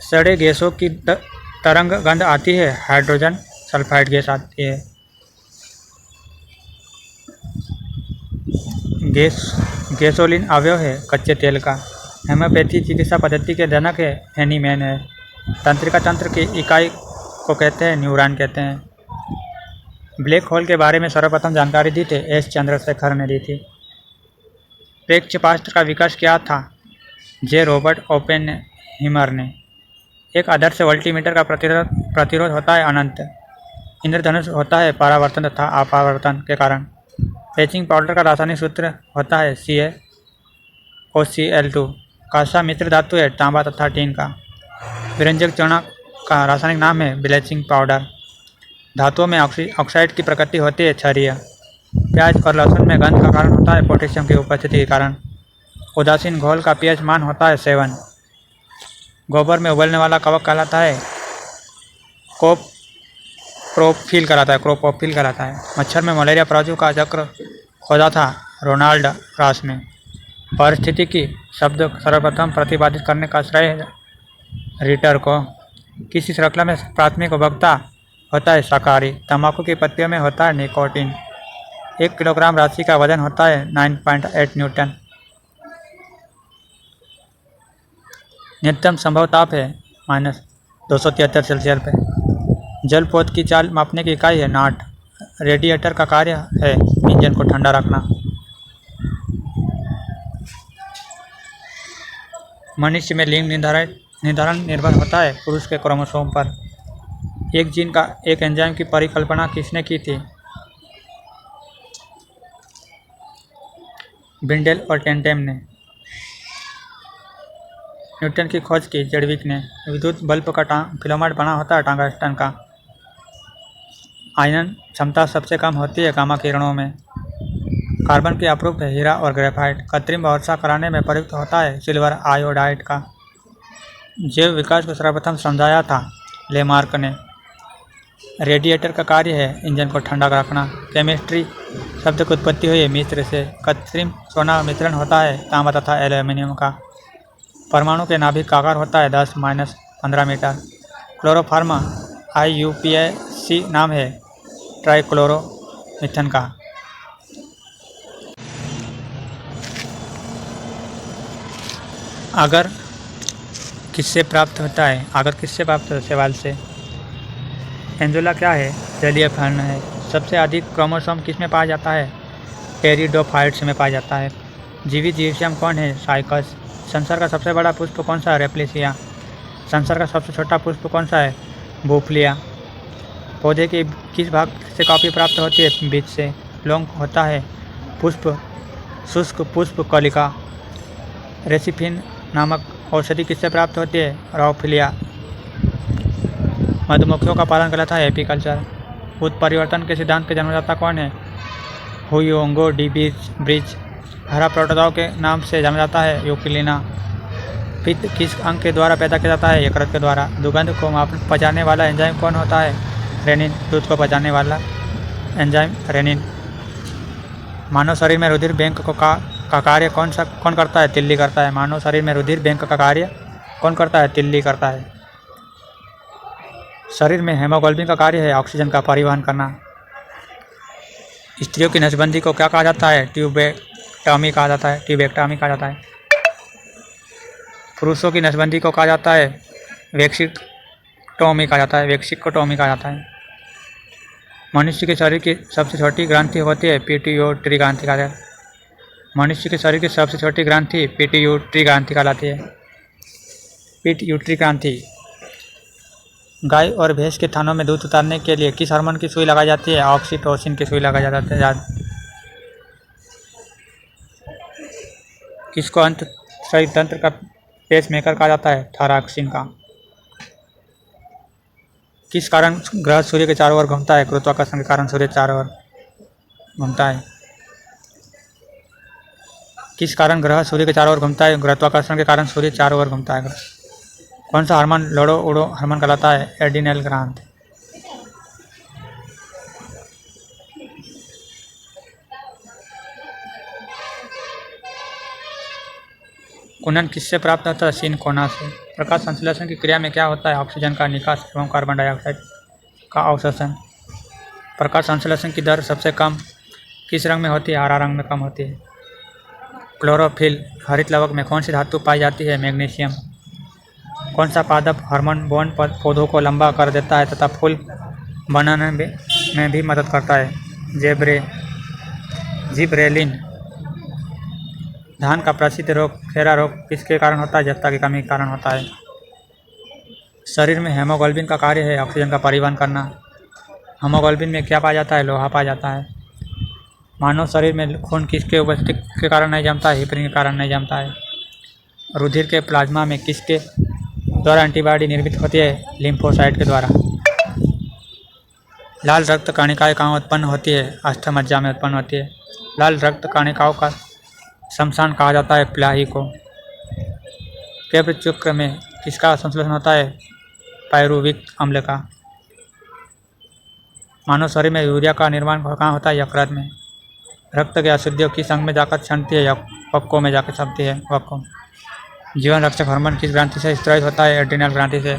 सड़े गैसों की तरंग गंध आती है हाइड्रोजन सल्फाइड गैस आती है। गैसोलीन अवयव है कच्चे तेल का। होम्योपैथी चिकित्सा पद्धति के जनक है हैनीमैन है। तंत्रिका तंत्र की इकाई को कहते हैं न्यूरॉन कहते हैं। ब्लैक होल के बारे में सर्वप्रथम जानकारी दी थी एस चंद्रशेखर ने दी थी। प्रेक्षेपास्त्र का विकास किया था जे रॉबर्ट ओपेनहीमर ने। एक आदर्श वोल्टीमीटर का प्रतिरोध होता है अनंत। इंद्रधनुष होता है परावर्तन तथा अपवर्तन के कारण। पैचिंग पाउडर का रासायनिक सूत्र होता है CaOCl2। कांसा मिश्र धातु है तांबा तथा टीन का। विरंजक चूर्ण का रासायनिक नाम है ब्लीचिंग पाउडर। धातुओं में ऑक्साइड की प्रकृति होती है क्षारीय। प्याज और लहसुन में गंध का कारण होता है पोटेशियम की उपस्थिति के कारण। उदासीन घोल का pH मान होता है 7। गोबर में उबलने वाला कवक कहलाता है क्रोपोफिल कहलाता है। मच्छर में मलेरिया परजीवी का चक्र खोजा था रोनाल्ड रॉस ने। पारिस्थितिकी शब्द सर्वप्रथम प्रतिपादित करने का श्रेय रिटर को। किसी श्रृंखला में प्राथमिक उपभोक्ता होता है शाकाहारी। तंबाकू की पत्तियों में होता है निकोटीन। 1 किलोग्राम राशि का वजन होता है 9.8 न्यूटन। न्यूनतम संभव ताप है -273 सेल्सियस पे। जल पोत की चाल मापने की इकाई है नाट। रेडिएटर का कार्य है इंजन को ठंडा रखना। मनुष्य में लिंग निर्धारण निर्भर होता है पुरुष के क्रोमोसोम पर। एक जीन का एक एंजाइम की परिकल्पना किसने की थी? बिंडेल और टेंटेम ने। न्यूटन की खोज की जेडविक ने। विद्युत बल्ब का फिलामेंट बना होता है टंगस्टन का। आयनन क्षमता सबसे कम होती है गामा किरणों में। कार्बन की अप्रूप है हीरा और ग्रेफाइट। कृत्रिम वर्षा कराने में प्रयुक्त होता है सिल्वर आयोडाइड का। जैव विकास को सर्वप्रथम समझाया था लेमार्क ने। रेडिएटर का कार्य है इंजन को ठंडा रखना। केमिस्ट्री शब्द की उत्पत्ति हुई है मिस्र से। कृत्रिम सोना मिश्रण होता है तांबा तथा एल्यूमिनियम का। परमाणु के नाभिक का आकार होता है 10-15 मीटर। क्लोरोफार्मा IUPAC नाम है ट्राइक्लोरोमीथेन का। अगर किससे प्राप्त होता है? अगर किससे प्राप्त होता है? सवाल से। एंजुला क्या है? जलीय फर्ण है। सबसे अधिक क्रोमोसोम किस में पाया जाता है? टेरिडोफाइट्स में पाया जाता है। जीवित जीवश्याम कौन है? साइकस। संसार का सबसे बड़ा पुष्प कौन सा है? रेप्लिसिया। संसार का सबसे छोटा पुष्प कौन सा है? बुफलिया। पौधे के किस भाग से कॉफी प्राप्त होती है? बीज से। लौंग होता है पुष्प शुष्क पुष्प कलिका। रेसिफिन नामक औषधि किससे प्राप्त होती है? राउफिलिया। मधुमक्खियों का पालन कहलाता है एपीकल्चर। उत्परिवर्तन के सिद्धांत के जन्मदाता कौन है? हुयोंगो डी ब्रिज। हरा प्रोटोजोआ के नाम से जाना जाता है यूक्लिना। पित्त किस अंग के द्वारा पैदा किया जाता है? यकृत के द्वारा। दुर्गंध को पचाने वाला एंजाइम कौन होता है? रेनिन। दूध को पचाने वाला एंजाइम रेनिन। मानव शरीर में रुधिर बैंक का कार्य कौन करता है? तिल्ली करता है। मानव शरीर में रुधिर बैंक का कार्य कौन करता है? तिल्ली करता है। शरीर में हेमोग्लोबिन का कार्य है ऑक्सीजन का परिवहन करना। स्त्रियों की नसबंदी को क्या कहा जाता है? ट्यूबेक्टमी कहा जाता है। ट्यूबेक्टमी कहा जाता है। पुरुषों की नसबंदी को कहा जाता है वेक्सिक्टोमी कहा जाता है। वेक्सिक्टोमी कहा जाता है। मनुष्य के शरीर की सबसे छोटी ग्रंथि होती है पिट्यूटरी ग्रंथि कहा जाता है। मनुष्य के शरीर की सबसे छोटी ग्रंथि पिट्यूटरी ग्रंथि कहलाती है। पिट्यूटरी ग्रंथि। गाय और भैंस के थनों में दूध उतारने के लिए किस हार्मोन की सुई लगाई जाती है? ऑक्सीटोसिन की सुई लगाई जाती है। किसको अंतःस्रावी तंत्र का पेसमेकर कहा जाता है? थायरॉक्सिन का। किस कारण ग्रह सूर्य के चारों ओर घूमता है? गुरुत्वाकर्षण के कारण सूर्य चारों ओर घूमता है। किस कारण ग्रह सूर्य के चारों ओर घूमता है? गुरुत्वाकर्षण के कारण सूर्य चारों ओर घूमता है। कौन सा हार्मोन लड़ो उड़ो हार्मोन कहलाता है? एड्रिनल ग्रंथ। कुनन किससे प्राप्त होता है? सिनकोना से। प्रकाश संश्लेषण की क्रिया में क्या होता है? ऑक्सीजन का निकास एवं कार्बन डाइऑक्साइड का अवशोषण। प्रकाश संश्लेषण की दर सबसे कम किस रंग में होती है? हरा रंग में कम होती है। क्लोरोफिल हरित लवक में कौन सी धातु पाई जाती है? मैग्नीशियम। कौन सा पादप हार्मोन बोन पौधों को लंबा कर देता है तथा फूल बनाने में भी मदद करता है? जिब्रेलिन। धान का प्रसिद्ध रोग खैरा रोग किसके कारण होता है? जस्ता की कमी के कारण होता है। शरीर में हेमोग्लोबिन का कार्य है ऑक्सीजन का परिवहन करना। हेमोग्लोबिन में क्या पाया जाता है? लोहा पाया जाता है। मानव शरीर में खून किसके उपस्थिति के कारण नहीं जमता है? हिपरिन के कारण नहीं जमता है। रुधिर के प्लाज्मा में किसके द्वारा एंटीबॉडी निर्मित होती है? लिम्फोसाइट के द्वारा। लाल रक्त कणिकाएं कहाँ उत्पन्न होती है? अस्थमज्जा में उत्पन्न होती है। लाल रक्त कणिकाओं का शमशान कहा जाता है प्लाही को। कैब्र चक्र में किसका संश्लेषण होता है? पायरुविक अम्ल का। मानव शरीर में यूरिया का निर्माण कहाँ होता है? यकृत में। रक्त की अशुद्धियों किस अंग में जाकर छंटती है? वक्कों में जाकर छपती है। वक्कों। जीवन रक्षक हार्मोन किस ग्रंथि से स्रावित होता है? एड्रिनल ग्रंथि से।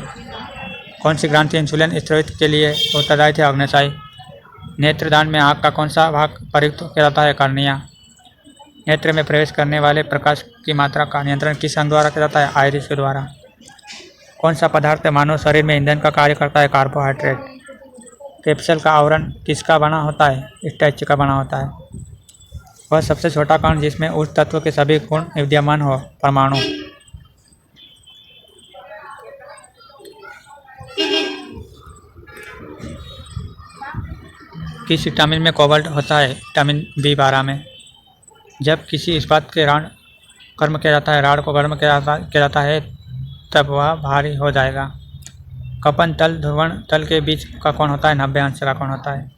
कौन सी ग्रंथि इंसुलिन स्रावित के लिए उत्तरदायी है? अग्न्याशय। नेत्रदान में आँख का कौन सा भाग प्रयुक्त किया जाता है? कर्निया। नेत्र में प्रवेश करने वाले प्रकाश की मात्रा का नियंत्रण किस अंग द्वारा किया जाता है? आइरिस के द्वारा। कौन सा पदार्थ मानव शरीर में ईंधन का कार्य करता है? कार्बोहाइड्रेट। कैप्सूल का आवरण किसका बना होता है? स्टार्च का बना होता है। वह सबसे छोटा कण जिसमें उस तत्व के सभी गुण विद्यमान हो? परमाणु। किस विटामिन में कोबाल्ट होता है? विटामिन B12 में। जब किसी इस्पात के राड गर्म किया जाता है, राड को गर्म किया जाता है तब वह भारी हो जाएगा। कपन तल ध्रुवण तल के बीच का कोण होता है? 90 अंश का कोण होता है।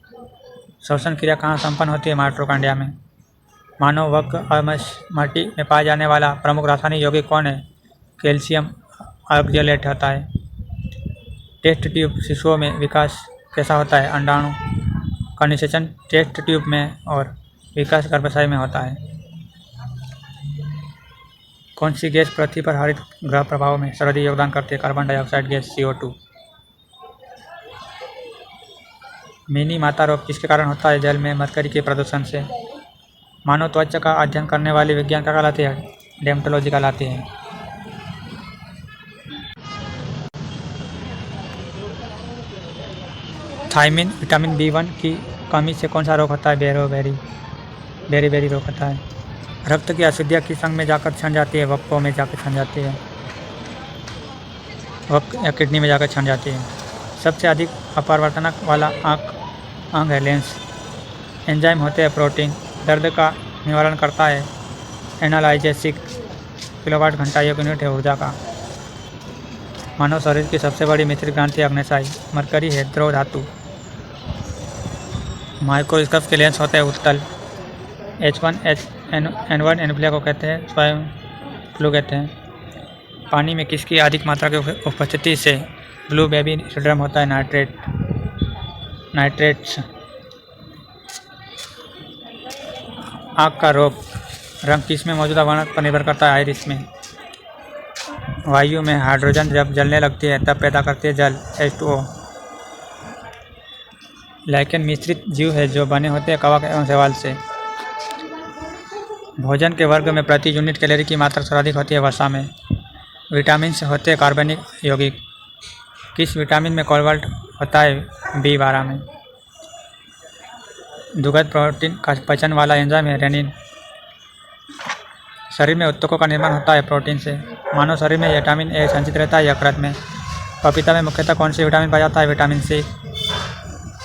श्वसन क्रिया कहाँ संपन्न होती है? माइटोकॉन्ड्रिया में। मानव वक्ष और माटी में पाए जाने वाला प्रमुख रासायनिक यौगिक कौन है? कैल्शियम ऑक्जेलेट होता है। टेस्ट ट्यूब शिशुओं में विकास कैसा होता है? अंडाणु का निषेचन टेस्ट ट्यूब में और विकास गर्भाशय में होता है। कौन सी गैस पृथ्वी पर हरित गृह प्रभाव में सर्वाधिक योगदान करती है? Carbon dioxide gas, CO2। Mini माता रोग किसके कारण होता है? जल में मरकरी के प्रदूषण से। मानव त्वचा का अध्ययन करने वाली विज्ञान क्या कहलाती है? डेर्मेटोलॉजी कहलाती है। थायमिन विटामिन B1 की कमी से कौन सा रोग होता है? बेरी रोग होता है। रक्त की अशुद्धियाँ किस अंग में जाकर छन जाती है? वक्कों में जाकर छन जाती है, वक्क या किडनी में जाकर छन जाती है। सबसे अधिक अपवर्तनक वाला अंग है लेंस। एंजाइम होते हैं प्रोटीन। दर्द का निवारण करता है एनाल्जेसिक। किलोवाट घंटा एक यूनिट है ऊर्जा का। मानव शरीर की सबसे बड़ी मिश्रित ग्रंथि अग्न्याशय। मरकरी है द्रव धातु। माइक्रोस्कोप के लेंस होते हैं उत्तल। H1N1 एनफ्लुएंजा को कहते हैं, स्वाइन फ्लू कहते हैं। पानी में किसकी अधिक मात्रा की उपस्थिति से ब्लू बेबी सिंड्रोम होता है? नाइट्रेट्स। आँख का रोग रंग किस में मौजूदा वर्णक पर निर्भर करता है? आइरिस में। वायु में हाइड्रोजन जब जलने लगती है तब पैदा करती है जल, H2O। लाइकेन मिश्रित जीव है जो बने होते हैं कवक एवं शैवाल से। भोजन के वर्ग में प्रति यूनिट कैलोरी की मात्रा सर्वाधिक होती है वसा में। विटामिन से होते हैं कार्बनिक यौगिक। किस विटामिन में कोबाल्ट होता है? B12 में। दुग्ध प्रोटीन का पचन वाला एंजाइम है रेनिन। शरीर में उत्तकों का निर्माण होता है प्रोटीन से। मानव शरीर में विटामिन A संचित रहता है यकृत में। पपीता में मुख्यतः कौन सी विटामिन पाया जाता है? Vitamin C।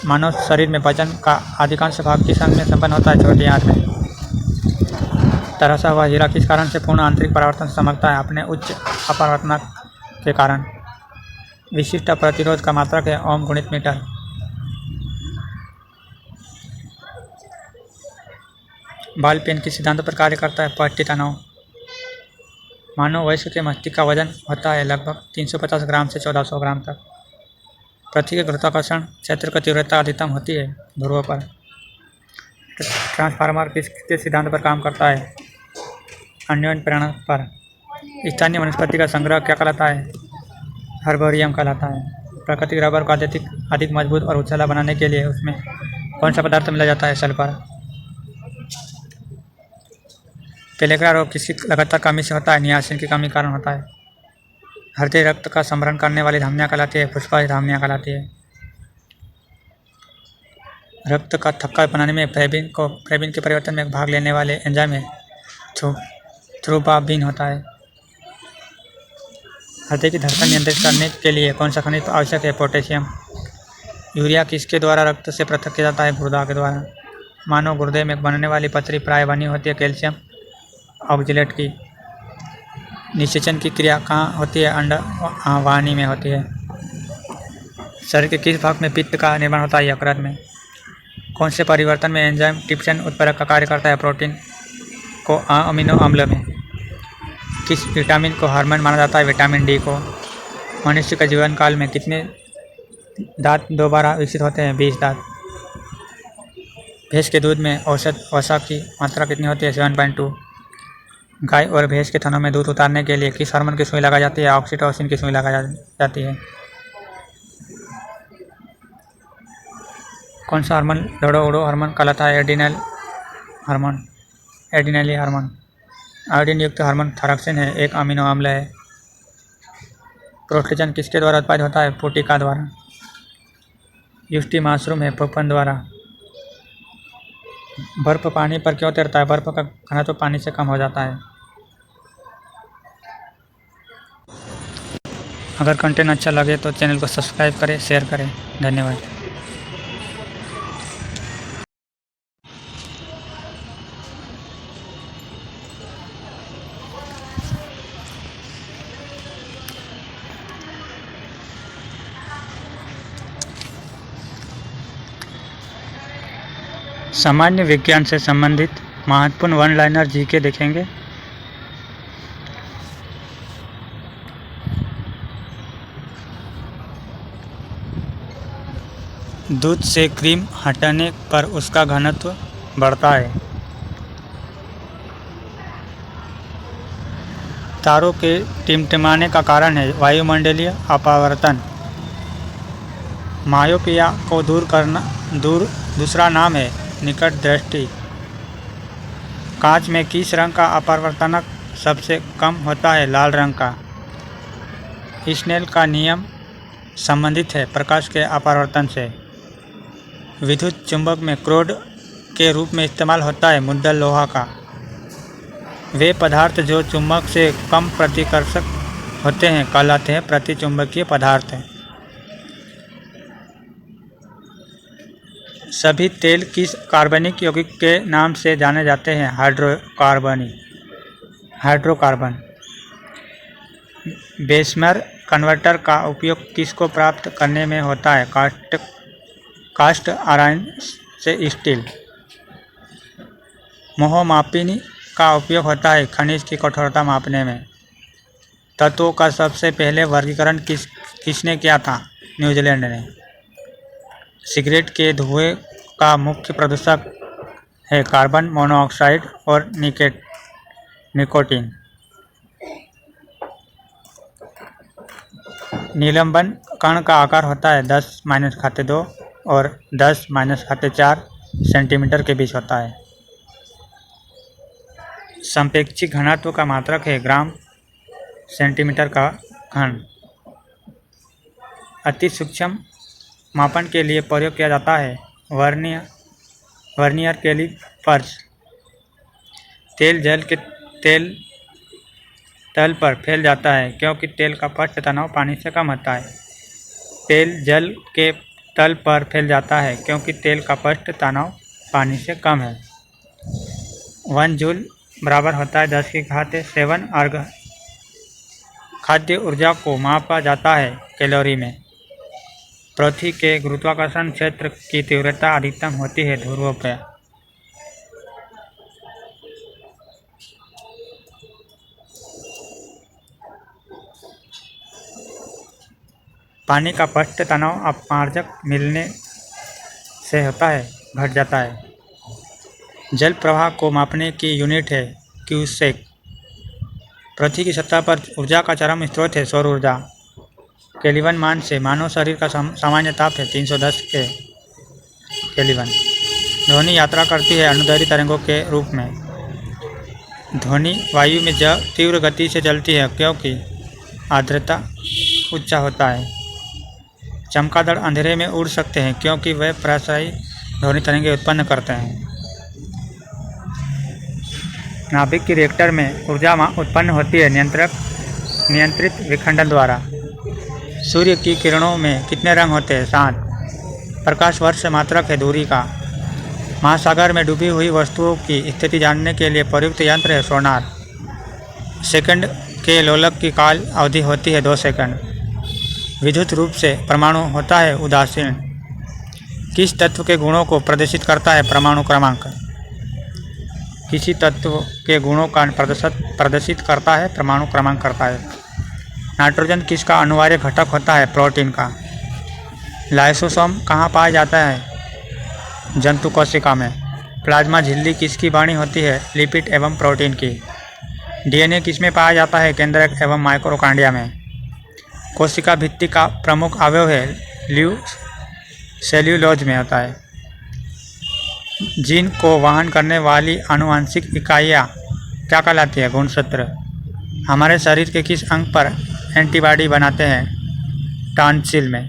मानव शरीर में पाचन का अधिकांश भाग किस अंग में संपन्न होता है? छोटी आंत में। तरासा हुआ हीरा किस कारण से पूर्ण आंतरिक परावर्तन से चमकता है? अपने उच्च अपवर्तनक के कारण। विशिष्ट प्रतिरोध का मात्रक है ओम गुणित मीटर। बॉल पेन किस सिद्धांत पर कार्य करता है? पट्टी तनाव। मानव वयस्क के मस्तिष्क का वजन होता है लगभग 350 ग्राम से 1400 ग्राम तक। पृथ्वी के गुरुत्वाकर्षण क्षेत्र की तीव्रता अधिकतम होती है ध्रुवों पर। ट्रांसफार्मर किसके सिद्धांत पर काम करता है? अन्योन्य प्रेरणा पर। स्थानीय वनस्पति का संग्रह क्या कहलाता है? हर्बेरियम कहलाता है। प्राकृतिक रबर को अधिक मजबूत और उछला बनाने के लिए उसमें कौन सा पदार्थ मिला जाता है? सल्फर। पेलेग्रा रोग किसकी लगातार कमी से होता है? नियासिन की कमी कारण होता है। हृदय रक्त का संभरण करने वाली धमनियाँ कहलाती है? पुष्पा धमनियाँ कहलाती है। रक्त का थक्का बनाने में फ्लेविन के परिवर्तन में भाग लेने वाले एंजाइम है थ्रोम्बोबिन होता है। हृदय की धड़कन नियंत्रित करने के लिए कौन सा खनिज आवश्यक है? पोटेशियम। यूरिया किसके द्वारा रक्त से पृथक किया जाता है? गुर्दा के द्वारा। मानव गुर्दे में बनने वाली पथरी प्राय बनी होती है कैल्शियम ऑक्जेलेट की। निषेचन की क्रिया कहाँ होती है? अंडवाहिनी में होती है। शरीर के किस भाग में पित्त का निर्माण होता है? यकृत में। कौन से परिवर्तन में एंजाइम ट्रिप्सिन उत्प्रेरक का कार्य करता है? प्रोटीन को अमीनो अम्ल में। किस विटामिन को हार्मोन माना जाता है? विटामिन D को। मनुष्य के जीवन काल में कितने दांत दोबारा विकसित होते हैं? 20 दांत। भैंस के दूध में औसत वसा की मात्रा कितनी होती है? 7.2। गाय और भैंस के थनों में दूध उतारने के लिए किस हार्मोन की सुई लगाई जाती है? ऑक्सीटोसिन की सुई लगाई जाती है। कौन सा हार्मोन लड़ो उड़ो हार्मोन कहलाता है? Adrenal hormone. Adrenaline hormone. Iodine युक्त हार्मोन थायरोक्सिन है, एक अमीनो अम्ल है। प्रोस्टेजन किसके द्वारा उत्पादित होता है? पुटिका द्वारा। युष्टि मशरूम है, पुपन द्वारा। बर्फ पानी पर क्यों तैरता है? बर्फ का घनत्व पानी से कम हो जाता है। अगर कंटेंट अच्छा लगे तो चैनल को सब्सक्राइब करें, शेयर करें। धन्यवाद। सामान्य विज्ञान से संबंधित महत्वपूर्ण वन लाइनर जीके देखेंगे। दूध से क्रीम हटाने पर उसका घनत्व बढ़ता है। तारों के टिमटिमाने का कारण है वायुमंडलीय अपवर्तन। मायोपिया को दूसरा नाम है निकट दृष्टि। कांच में किस रंग का अपवर्तनक सबसे कम होता है? लाल रंग का। स्नेल का नियम संबंधित है प्रकाश के अपवर्तन से। विद्युत चुंबक में क्रोड के रूप में इस्तेमाल होता है मुद्दल लोहा का। वे पदार्थ जो चुंबक से कम प्रतिकर्षक होते हैं कहलाते हैं प्रतिचुंबकीय पदार्थ। सभी तेल किस कार्बनिक यौगिक के नाम से जाने जाते हैं? हाइड्रोकार्बन। बेसमेर कन्वर्टर का उपयोग किसको प्राप्त करने में होता है? कास्ट आयरन से स्टील। मोहमापिनी का उपयोग होता है खनिज की कठोरता मापने में। तत्वों का सबसे पहले वर्गीकरण किसने किया था? न्यूजीलैंड ने। सिगरेट के धुएं का मुख्य प्रदूषक है कार्बन मोनोऑक्साइड और निकोटीन। निलंबन कण का आकार होता है 10-2 और 10-4 सेंटीमीटर के बीच होता है। संपेक्षिक घनत्व का मात्रक है ग्राम सेंटीमीटर का घन। अति सूक्ष्म मापन के लिए प्रयोग किया जाता है वर्नियर कैलिपर्स। तेल जल के तल पर फैल जाता है क्योंकि तेल का पृष्ठ तनाव पानी से कम होता है। तेल जल के तल पर फैल जाता है क्योंकि तेल का पृष्ठ तनाव पानी से कम है। 1 जूल बराबर होता है 10⁷ अर्ग। खाद्य ऊर्जा को मापा जाता है कैलोरी में। पृथ्वी के गुरुत्वाकर्षण क्षेत्र की तीव्रता अधिकतम होती है ध्रुवों पर। पानी का पृष्ठ तनाव अपमार्जक मिलने से होता है घट जाता है। जल प्रवाह को मापने की यूनिट है क्यूसेक। पृथ्वी की सतह पर ऊर्जा का चरम स्रोत है सौर ऊर्जा। केल्विन मान से मानव शरीर का सामान्य ताप है 310 केल्विन। ध्वनि यात्रा करती है अनुदैर्ध्य तरंगों के रूप में। ध्वनि वायु में तीव्र गति से चलती है क्योंकि आर्द्रता उच्च होता है। चमगादड़ अंधेरे में उड़ सकते हैं क्योंकि वे प्रायः ध्वनि तरंगें उत्पन्न करते हैं। नाभिक की रिएक्टर में ऊर्जा उत्पन्न होती है नियंत्रित विखंडन द्वारा। सूर्य की किरणों में कितने रंग होते हैं? 7। प्रकाश वर्ष से मात्रक है दूरी का। महासागर में डूबी हुई वस्तुओं की स्थिति जानने के लिए प्रयुक्त यंत्र है सोनार। सेकंड के लोलक की काल अवधि होती है 2 सेकंड। विद्युत रूप से परमाणु होता है उदासीन। किस तत्व के गुणों को प्रदर्शित करता है परमाणु क्रमांक? किसी तत्व के गुणों का प्रदर्शित करता है परमाणु क्रमांक करता है। नाइट्रोजन किसका अनिवार्य घटक होता है? प्रोटीन का। लाइसोसोम कहाँ पाया जाता है? जंतु कोशिका में। प्लाज्मा झिल्ली किसकी बनी होती है? लिपिड एवं प्रोटीन की। डीएनए किसमें पाया जाता है? केंद्रक एवं माइटोकॉन्ड्रिया में। कोशिका भित्ति का प्रमुख अवयव है सेल्यूलोज में होता है। जीन को वहन करने वाली आनुवंशिक इकाइयाँ क्या कहलाती है? गुणसूत्र। हमारे शरीर के किस अंग पर एंटीबॉडी बनाते हैं? टॉन्सिल में।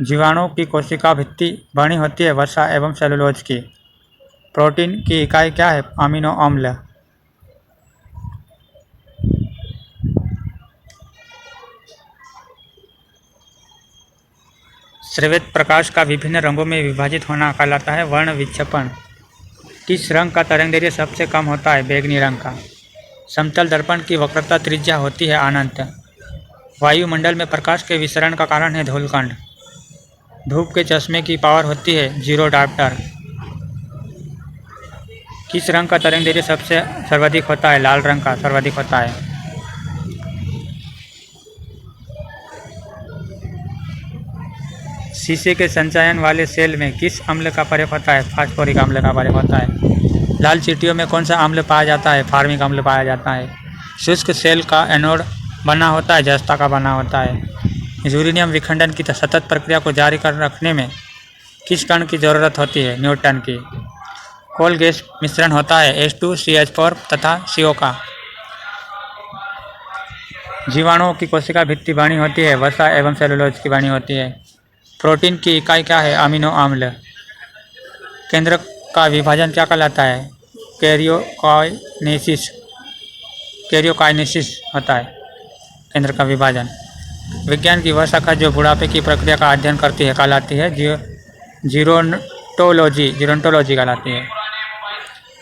जीवाणुओं की कोशिका भित्ति बनी होती है वसा एवं सेलुलोज की। प्रोटीन की इकाई क्या है? अमीनो अम्ल। श्वेत प्रकाश का विभिन्न रंगों में विभाजित होना कहलाता है वर्ण विक्षेपण। किस रंग का तरंगदैर्घ्य सबसे कम होता है? बैंगनी रंग का। समतल दर्पण की वक्रता त्रिज्या होती है अनंत। वायुमंडल में प्रकाश के विसरण का कारण है धूलकण। धूप के चश्मे की पावर होती है 0 डायोप्टर। किस रंग का तरंगदैर्घ्य सबसे सर्वाधिक होता है? लाल रंग का सर्वाधिक होता है। शीशे के संचयन वाले सेल में किस अम्ल का प्रयोग होता है? फास्फोरिक अम्ल का प्रयोग होता है। लाल चींटियों में कौन सा अम्ल पाया जाता है? फार्मिक अम्ल पाया जाता है। शुष्क सेल का एनोड बना होता है, जस्ता का बना होता है। यूरेनियम विखंडन की सतत प्रक्रिया को जारी कर रखने में किस कण की जरूरत होती है? न्यूटन की। कोल गैस मिश्रण होता है H2CH4 तथा CO का। जीवाणुओं की कोशिका भित्ति बनी होती है, वसा एवं सेलुलोज की बनी होती है। प्रोटीन की इकाई क्या है? अमीनो अम्ल। केंद्र का विभाजन क्या कहलाता है? कैरियोकाइनेसिस होता है केंद्र का विभाजन। विज्ञान की वह शाखा जो बुढ़ापे की प्रक्रिया का अध्ययन करती है कहलाती है जीरोंटोलॉजी कहलाती है।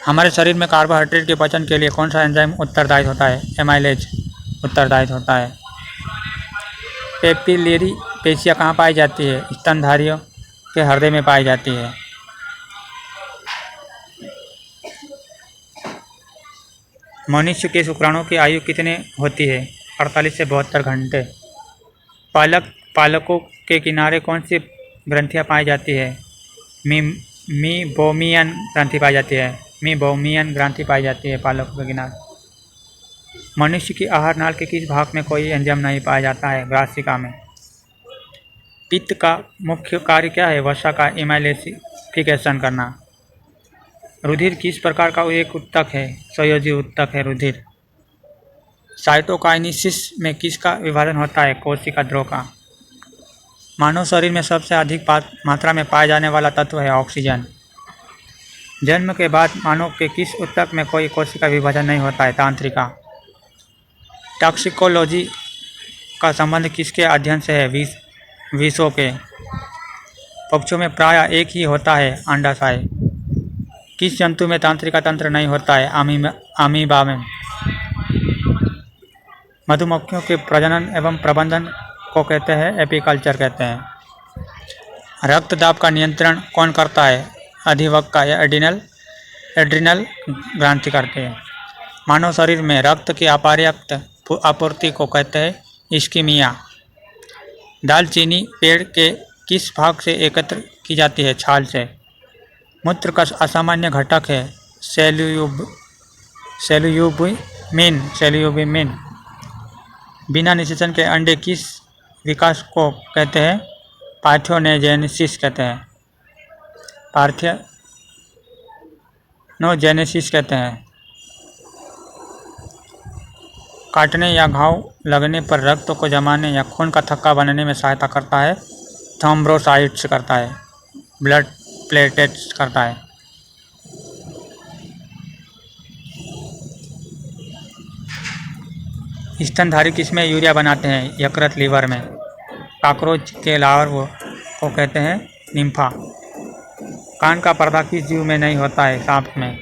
हमारे शरीर में कार्बोहाइड्रेट के पचन के लिए कौन सा एंजाइम उत्तरदायी होता है? एमाइलेज उत्तरदायी होता है। पेपिलरी पेशियाँ कहाँ पाई जाती है? स्तनधारियों के हृदय में पाई जाती है। मनुष्य के शुक्राणु की आयु कितनी होती है? 48 से 72 घंटे। पालकों के किनारे कौन सी ग्रंथियाँ पाई जाती है? मीबोमियन ग्रंथि पाई जाती है। मीबोमियन ग्रंथि पाई जाती है पालकों के किनारे। मनुष्य की आहार नाल के किस भाग में कोई एंजाइम नहीं पाया जाता है? ग्रासिका में। पित्त का मुख्य कार्य क्या है? वसा का इमाइलेसिफिकेशन करना। रुधिर किस प्रकार का एक उत्तक है? संयोजी उत्तक है रुधिर। साइटोकाइनेसिस में किसका विभाजन होता है? कोशिका द्रव का। मानव शरीर में सबसे अधिक मात्रा में पाए जाने वाला तत्व है ऑक्सीजन। जन्म के बाद मानव के किस उत्तक में कोई कोशिका विभाजन नहीं होता है? तंत्रिका। टॉक्सिकोलॉजी का संबंध किसके अध्ययन से है? विषों के। पक्षियों में प्रायः एक ही होता है अंडाशय। किस जंतु में तंत्रिका तंत्र नहीं होता है? अमीबा में। मधुमक्खियों के प्रजनन एवं प्रबंधन को कहते हैं एपीकल्चर कहते हैं। रक्तदाब का नियंत्रण कौन करता है? अधिवक्ता या एड्रिनल ग्रंथि करते हैं। मानव शरीर में रक्त की अपर्याप्त आपूर्ति को कहते हैं इस्कीमिया। दालचीनी पेड़ के किस भाग से एकत्र की जाती है? छाल से। मूत्र का असामान्य घटक है सेल्यूबिन। बिना निषेचन के अंडे किस विकास को कहते हैं? पार्थेनोजेनेसिस कहते हैं। पार्थेनोजेनेसिस कहते हैं। काटने या घाव लगने पर रक्त को जमाने या खून का थक्का बनने में सहायता करता है थ्रोम्बोसाइट्स करता है, ब्लड प्लेटलेट्स करता है। स्तनधारी किसमें यूरिया बनाते हैं? यकृत लीवर में। कॉकरोच के लार्वा को कहते हैं निम्फा। कान का पर्दा किस जीव में नहीं होता है? सांप में।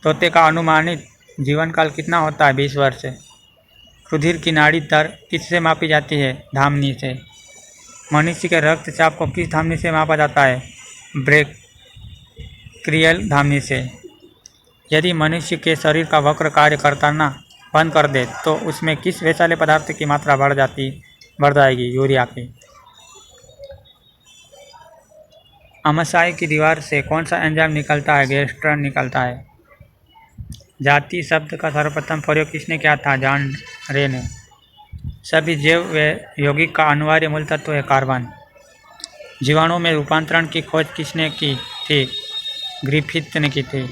तोते का अनुमानित जीवन काल कितना होता है? 20 वर्ष। रुधिर की नाड़ी दर किससे मापी जाती है? धमनी से। मनुष्य के रक्तचाप को किस धमनी से मापा जाता है? ब्रेकियल धमनी से। यदि मनुष्य के शरीर का वक्र कार्य करना बंद कर दे तो उसमें किस विषैले पदार्थ की मात्रा बढ़ जाएगी? यूरिया की। आमाशय की दीवार से कौन सा एंजाइम निकलता है? गैस्ट्रन निकलता है। जाति शब्द का सर्वप्रथम प्रयोग किसने किया था? जॉन रे ने। सभी जैव व यौगिक का अनिवार्य मूल तत्व है कार्बन। जीवाणुओं में रूपांतरण की खोज किसने की थी? ग्रिफिथ ने की थी।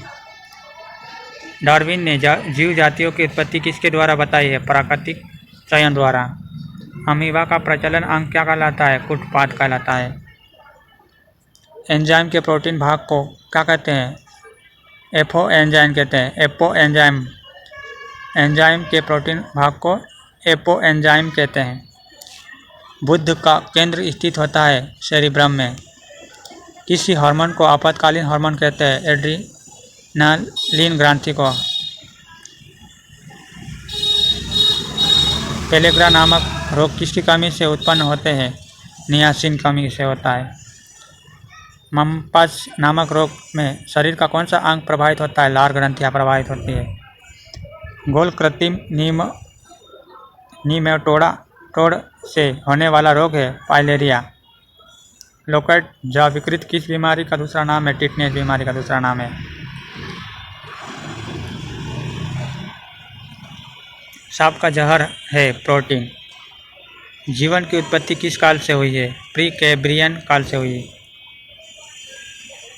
डार्विन ने जीव जातियों की उत्पत्ति किसके द्वारा बताई है? प्राकृतिक चयन द्वारा। अमीबा का प्रचलन अंग क्या कहलाता है? कूटपाद कहलाता है। एंजाइम के प्रोटीन भाग को क्या कहते हैं? एपो एंजाइम कहते हैं। एपो एंजाइम के प्रोटीन भाग को एपो एंजाइम कहते हैं। बुद्ध का केंद्र स्थित होता है सेरिब्रम में। किसी हार्मोन को आपातकालीन हार्मोन कहते हैं? एड्रीनालिन ग्रंथि को। पेलेग्रा नामक रोग किसकी कमी से उत्पन्न होते हैं? नियासिन कमी से होता है। मम्पस नामक रोग में शरीर का कौन सा अंग प्रभावित होता है? लार ग्रंथियाँ प्रभावित होती है। गोल कृत्रिम नीमेटोड से होने वाला रोग है पाइलेरिया। लोकेट जा विकृत किस बीमारी का दूसरा नाम है? टिटनेस बीमारी का दूसरा नाम है। सांप का जहर है प्रोटीन। जीवन की उत्पत्ति किस काल से हुई है? प्री कैम्ब्रियन काल से हुई।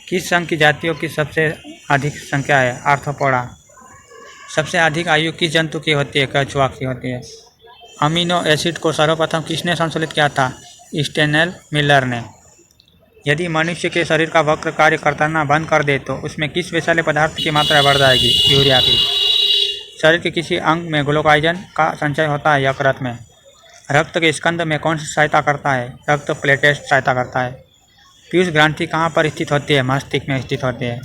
किस संघ की जातियों की सबसे अधिक संख्या है? आर्थ्रोपोडा। सबसे अधिक आयु किस जंतु की होती है? कछुआ की होती है। अमीनो एसिड को सर्वप्रथम किसने संशोधित किया था? स्टेनल मिलर ने। यदि मनुष्य के शरीर का वक्र कार्य करना बंद कर दे तो उसमें किस विषैले पदार्थ की मात्रा बढ़ जाएगी? यूरिया की। शरीर के किसी अंग में ग्लूकोजन का संचय होता है यकृत में। रक्त के स्कंद में कौन सी सहायता करता है? रक्त प्लेटलेट सहायता करता है। पीयूष ग्रंथि कहाँ पर स्थित होती है? मस्तिष्क में स्थित होती है।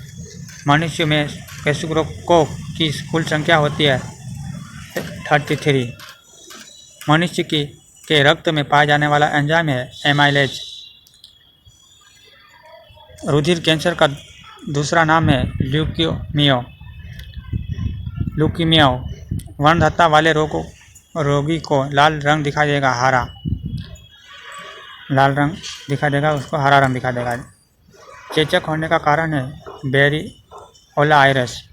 मनुष्य में केशकों की कुल संख्या होती है 33। मनुष्य के रक्त में पाया जाने वाला एंजाइम है एमाइलेज। रुधिर कैंसर का दूसरा नाम है ल्यूकीमिया। वर्णहत्ता वाले रोगी को लाल रंग दिखाई देगा, हरा लाल रंग दिखाई देगा, उसको हरा रंग दिखाई देगा। चेचक होने का कारण है वेरिओला वायरस।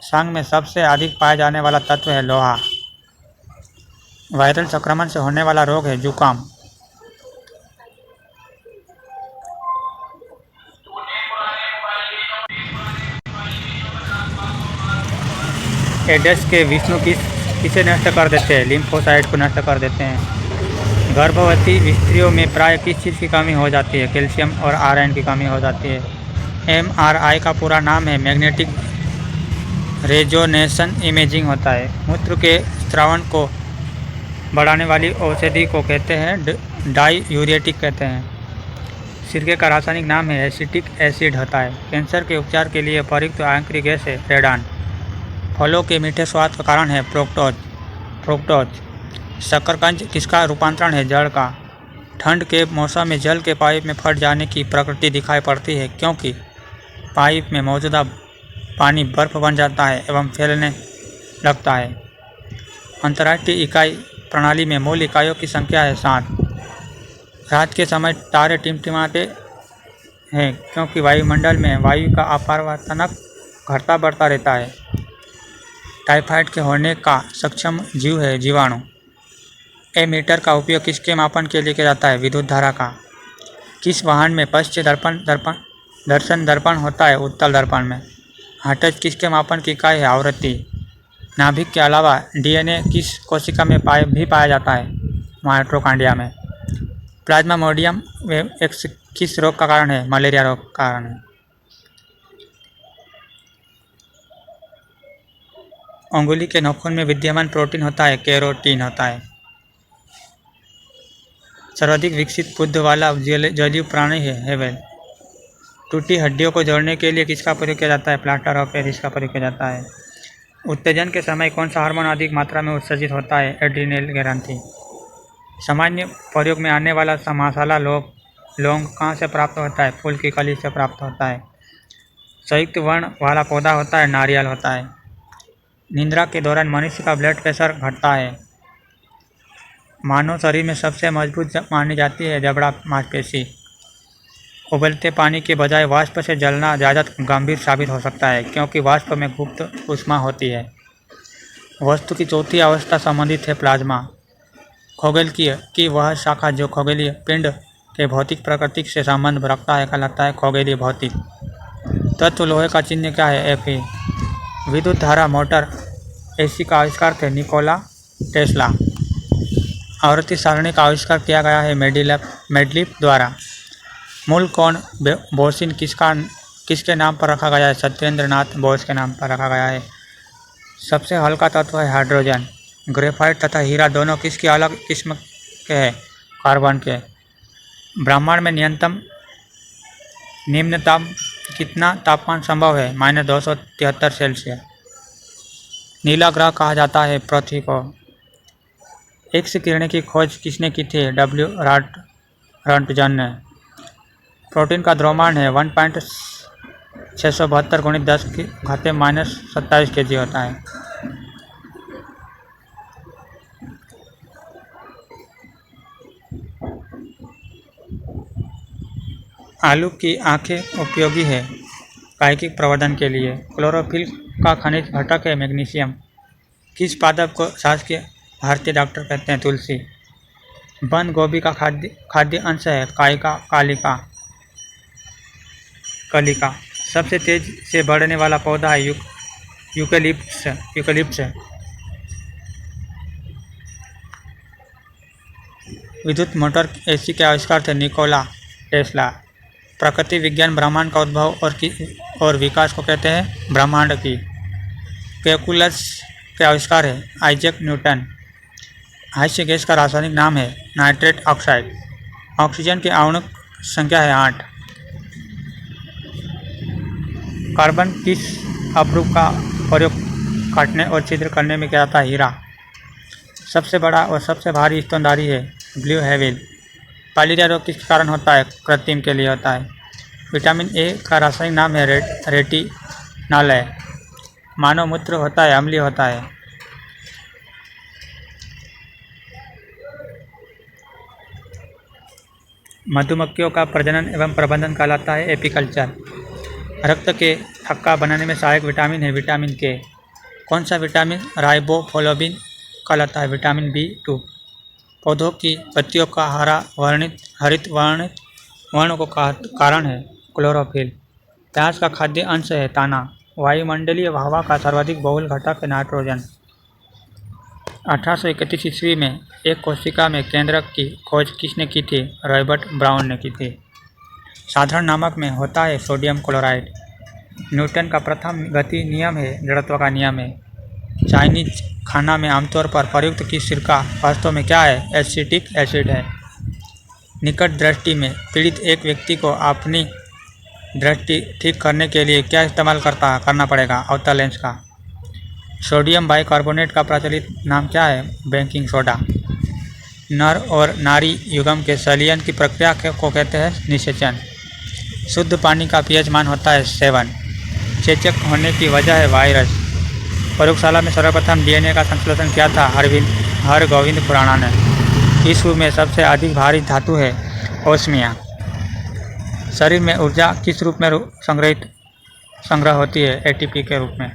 संघ में सबसे अधिक पाया जाने वाला तत्व है लोहा। वायरल संक्रमण से होने वाला रोग है जुकाम। एडेस के विष्णु किसे नष्ट कर देते हैं? लिम्फोसाइट को नष्ट कर देते हैं। गर्भवती स्त्रियों में प्राय किस चीज़ की कमी हो जाती है? कैल्शियम और आयरन की कमी हो जाती है। MRI का पूरा नाम है मैग्नेटिक रेजोनेंस इमेजिंग होता है। मूत्र के स्रावन को बढ़ाने वाली औषधि को कहते हैं डाययूरेटिक कहते हैं। सिरके का रासायनिक नाम है एसिटिक एसिड होता है। कैंसर के उपचार के लिए प्रयुक्त आंतरिक गैस है रेडान। फलों के मीठे स्वाद का कारण है फ्रुक्टोज। शकरकंद किसका रूपांतरण है? जड़ का। ठंड के मौसम में जल के पाइप में फट जाने की प्रकृति दिखाई पड़ती है क्योंकि पाइप में मौजूदा पानी बर्फ बन जाता है एवं फैलने लगता है। अंतर्राष्ट्रीय इकाई प्रणाली में मूल इकाइयों की संख्या है 7। रात के समय तारे टिमटिमाते हैं क्योंकि वायुमंडल में वायु का अपरिवर्तनक घटता बढ़ता रहता है। टाइफाइड के होने का सक्षम जीव है जीवाणु। एमीटर का उपयोग किसके मापन के लिए किया जाता है? विद्युत धारा का। किस वाहन में पश्च दर्शन दर्पण होता है? उत्तल दर्पण में। हर्ट्ज किसके मापन की इकाई है? आवृत्ति। नाभिक के अलावा DNA किस कोशिका में पाया जाता है? माइटोकॉन्ड्रिया में। प्लाज्मामोडियम एक्स किस रोग का कारण है? मलेरिया रोग का कारण है। अंगुली के नाखून में विद्यमान प्रोटीन होता है केरोटीन होता है। सर्वाधिक विकसित बुद्ध वाला जलीय प्राणी है व्हेल। टूटी हड्डियों को जोड़ने के लिए किसका प्रयोग किया जाता है? प्लास्टर ऑफ पेरिस का प्रयोग किया जाता है। उत्तेजन के समय कौन सा हार्मोन अधिक मात्रा में उत्सर्जित होता है? एड्रिनल ग्रंथि। सामान्य प्रयोग में आने वाला मसाला लौंग कहाँ से प्राप्त होता है? फूल की कली से प्राप्त होता है। संयुक्त वर्ण वाला पौधा होता है नारियल होता है। निद्रा के दौरान मनुष्य का ब्लड प्रेशर घटता है। मानव शरीर में सबसे मजबूत मानी जाती है जबड़ा मांसपेशी। उबलते पानी के बजाय वाष्प से जलना ज़्यादा गंभीर साबित हो सकता है क्योंकि वाष्प में गुप्त ऊष्मा होती है। वस्तु की चौथी अवस्था संबंधित है प्लाज्मा। खगोल की वह शाखा जो खगोलीय पिंड के भौतिक प्रकृति से संबंध रखता है कहलाता है खगोलीय भौतिक। तत्व लोहे का चिन्ह क्या है? Fe। विद्युत धारा मोटर AC का आविष्कार थे निकोला टेस्ला। आवृत्ति सारणी का आविष्कार किया गया है मेडलिफ द्वारा। मूल कौन बोसिन किसके नाम पर रखा गया है? सत्येंद्र नाथ बोस के नाम पर रखा गया है। सबसे हल्का तत्व है हाइड्रोजन। ग्रेफाइट तथा हीरा दोनों किसकी अलग किस्म के हैं? कार्बन के। ब्रह्मांड में निम्नतम कितना तापमान संभव है? -273 सेल्सियस। नीला ग्रह कहा जाता है पृथ्वी को। एक्स किरणें की खोज किसने की थी? W रॉन्टजन ने। प्रोटीन का द्रव्यमान है 1.672 × 10⁻⁻27 kg होता है। आलू की आंखें उपयोगी है कायिक प्रवर्धन के लिए। क्लोरोफिल का खनिज घटक है मैग्नीशियम। किस पादप को शासकीय भारतीय डॉक्टर कहते हैं? तुलसी। बंद गोभी का खाद्य अंश है कलिका। सबसे तेज से बढ़ने वाला पौधा है यूकेलिप्टस। विद्युत मोटर एसी के आविष्कार थे निकोला टेस्ला। प्रकृति विज्ञान ब्रह्मांड का उद्भव और विकास को कहते हैं ब्रह्मांड की। कैलकुलस के आविष्कार है आइजैक न्यूटन। हास्य गैस का रासायनिक नाम है नाइट्रेट ऑक्साइड। ऑक्सीजन की आणविक संख्या है 8। कार्बन किस अपरूप का प्रयोग काटने और छिद्र करने में किया जाता है? हीरा। सबसे बड़ा और सबसे भारी स्तनधारी है ब्लू हेविल। फाइलेरिया रोग किस कारण होता है? कृत्रिम के लिए होता है। विटामिन ए का रासायनिक नाम है रेटिनॉल। मानव मूत्र होता है अम्लीय होता है। मधुमक्खियों का प्रजनन एवं प्रबंधन कहलाता है एपीकल्चर। रक्त के थक्का बनाने में सहायक विटामिन है विटामिन के। कौन सा विटामिन राइबोफ्लाविन कहलाता है? Vitamin B2। पौधों की पत्तियों का हरित वर्ण को कारण है क्लोरोफिल। प्याज का खाद्य अंश है ताना। वायुमंडलीय हवा का सर्वाधिक बहुल घटक है नाइट्रोजन। 1831 ईस्वी में एक कोशिका में केंद्रक की खोज किसने की थी? रॉबर्ट ब्राउन ने की थी। साधारण नमक में होता है सोडियम क्लोराइड। न्यूटन का प्रथम गति नियम है जड़त्व का नियम है। चाइनीज खाना में आमतौर पर प्रयुक्त की सिरका वास्तव में क्या है? एसिटिक एसिड है। निकट दृष्टि में पीड़ित एक व्यक्ति को अपनी दृष्टि ठीक करने के लिए क्या इस्तेमाल करना पड़ेगा? अवतल लेंस का। सोडियम बाइकार्बोनेट का प्रचलित नाम क्या है? Baking soda. नर और नारी युग्म के संलयन की प्रक्रिया को कहते हैं निषेचन। शुद्ध पानी का pH मान होता है 7। चेचक होने की वजह है वायरस। प्रयोगशाला में सर्वप्रथम DNA का संश्लेषण किया था हरगोविंद खुराना ने। विश्व में सबसे अधिक भारी धातु है ओस्मिया। शरीर में ऊर्जा किस रूप में संग्रह होती है? ATP के रूप में।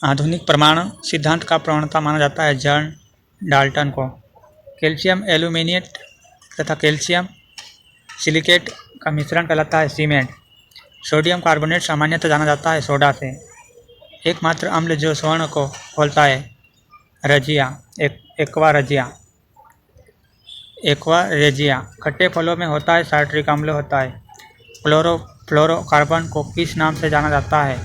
आधुनिक परमाणु सिद्धांत का प्रणेता माना जाता है जॉन डाल्टन को। कैल्शियम एल्यूमिनेट तथा कैल्शियम सिलिकेट का मिश्रण कहलाता है सीमेंट। सोडियम कार्बोनेट सामान्यतः जाना जाता है सोडा से। एकमात्र अम्ल जो स्वर्ण को खोलता है एक्वा रेजिया। खट्टे फलों में होता है साइट्रिक अम्ल होता है। फ्लोरोकार्बन को किस नाम से जाना जाता है?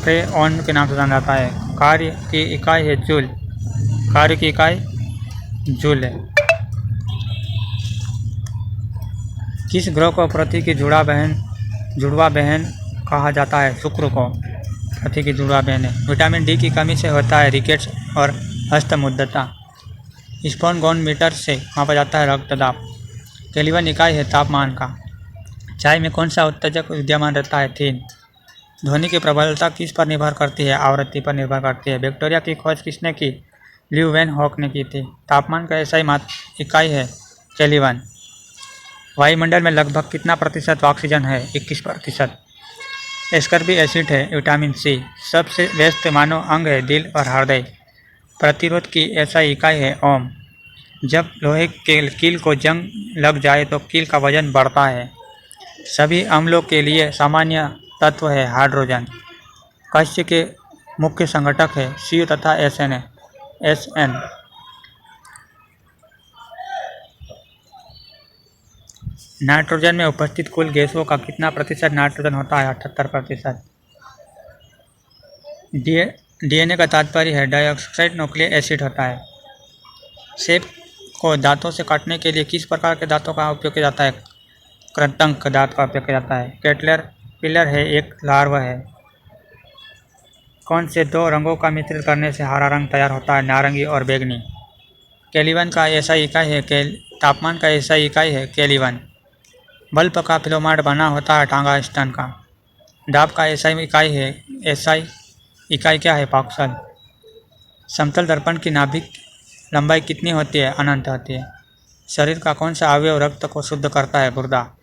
फ्रेऑन के नाम से जाना जाता है। कार्य की इकाई है जूल। है। किस ग्रह को पृथ्वी की जुड़वा बहन कहा जाता है? शुक्र को पृथ्वी की जुड़वा बहन है। विटामिन डी की कमी से होता है रिकेट्स और हस्तमुद्धता। स्पोनगोन मीटर से मापा जाता है रक्तदाब। केल्विन इकाई है तापमान का। चाय में कौन सा उत्तेजक विद्यमान रहता है? थीन। ध्वनि की प्रबलता किस पर निर्भर करती है? आवृत्ति पर निर्भर करती है। बैक्टीरिया की खोज किसने की? ल्यूवेनहॉक ने की थी। तापमान का SI इकाई है केल्विन। वायुमंडल में लगभग कितना प्रतिशत ऑक्सीजन है? 21%। एस्कर्बिक एसिड है विटामिन C। सबसे व्यस्त मानव अंग है दिल और हृदय। प्रतिरोध की SI इकाई है ओम। जब लोहे के कील को जंग लग जाए तो कील का वजन बढ़ता है। सभी अम्लों के लिए सामान्य तत्व है हाइड्रोजन। कस्य के मुख्य संघटक है Cu तथा SN। नाइट्रोजन में उपस्थित कुल गैसों का कितना प्रतिशत नाइट्रोजन होता है? 78%। DNA का तात्पर्य है डाइऑक्साइड न्यूक्लिक एसिड होता है। सेब को दांतों से काटने के लिए किस प्रकार के दांतों का उपयोग किया जाता है? कृंतक दांत का उपयोग किया जाता है। कैटरपिलर है एक लार्वा है। कौन से दो रंगों का मिश्रण करने से हरा रंग तैयार होता है? नारंगी और बैंगनी। केल्विन का SI इकाई है तापमान का SI इकाई है केल्विन। बल्ब का फिलामेंट बना होता है टंगस्टन का। दाब का SI इकाई क्या है? पास्कल। समतल दर्पण की लंबाई कितनी होती है? अनंत होती है। शरीर का कौन सा अवयव रक्त को शुद्ध करता है? गुर्दा।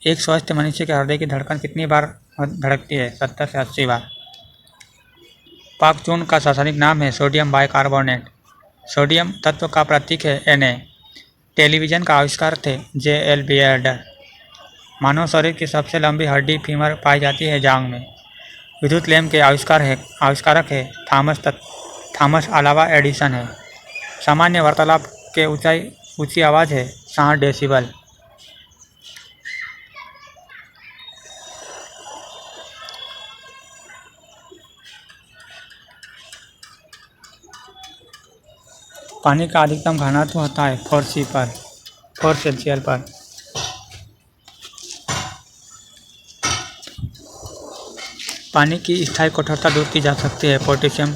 एक स्वस्थ मनुष्य के हृदय की धड़कन कितनी बार धड़कती है? 70 से 80 बार। पाकचूर्ण का रासायनिक नाम है सोडियम बाइकार्बोनेट। सोडियम तत्व का प्रतीक है Na। टेलीविजन का आविष्कार थे J.L. बियर्डर। मानव शरीर की सबसे लंबी हड्डी फीमर पाई जाती है जांघ में। विद्युत लैंप के आविष्कारक है थॉमस अलावा एडिसन है। सामान्य वार्तालाप के ऊंची आवाज़ है 60 डेसिबल। पानी का अधिकतम घनत्व होता है 4 सेल्सियस पर। पानी की स्थायी कठोरता दूर की जा सकती है पोटेशियम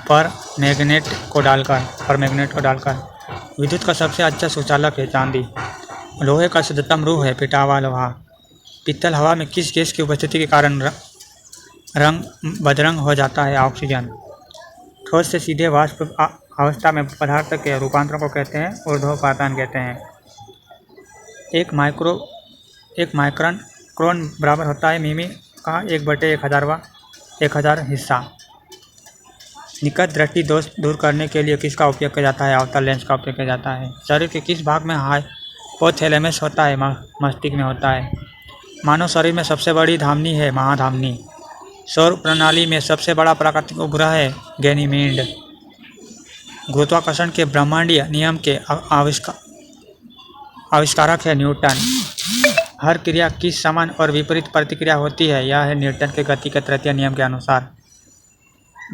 पर मैग्नेट को डालकर। विद्युत का सबसे अच्छा सुचालक है चांदी। लोहे का शुद्धतम रूप है पिटावा लोहा। पीतल हवा में किस गैस की उपस्थिति के कारण रंग बदरंग हो जाता है? ऑक्सीजन। ठोस से सीधे वाष्प अवस्था में पदार्थ के रूपांतरण को कहते हैं ऊर्ध्वपातन कहते हैं। एक माइक्रोन बराबर होता है मिमी का 1/1000 हिस्सा। निकट दृष्टि दोष दूर करने के लिए किसका उपयोग किया जाता है? अवतल लेंस का उपयोग किया जाता है। शरीर के किस भाग में हाइपोथैलेमस होता है? मस्तिष्क में होता है। मानव शरीर में सबसे बड़ी धमनी है महाधमनी। सौर प्रणाली में सबसे बड़ा प्राकृतिक उपग्रह है गैनीमीड। गुरुत्वाकर्षण के ब्रह्मांडीय नियम के आविष्कारक है न्यूटन। हर क्रिया किस समान और विपरीत प्रतिक्रिया होती है? यह है न्यूटन के गति के तृतीय नियम के अनुसार।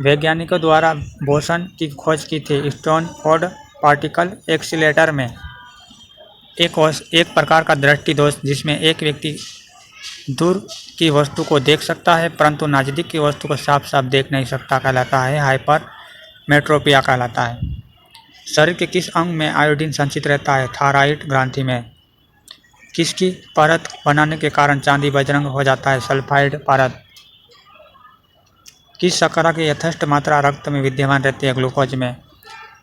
वैज्ञानिकों द्वारा बोसन की खोज की थी स्टैनफोर्ड पार्टिकल एक्सीलरेटर में। एक प्रकार का दृष्टि दोष जिसमें एक व्यक्ति दूर की वस्तु को देख सकता है परंतु नज़दीक की वस्तु को साफ साफ देख नहीं सकता कहलाता है हाइपरमेट्रोपिया कहलाता है। शरीर के किस अंग में आयोडीन संचित रहता है? थायराइड ग्रंथि में। किसकी परत बनाने के कारण चांदी बजरंग हो जाता है? सल्फाइड परत। किस शर्करा की यथेष्ट मात्रा रक्त में विद्यमान रहती है? ग्लूकोज में।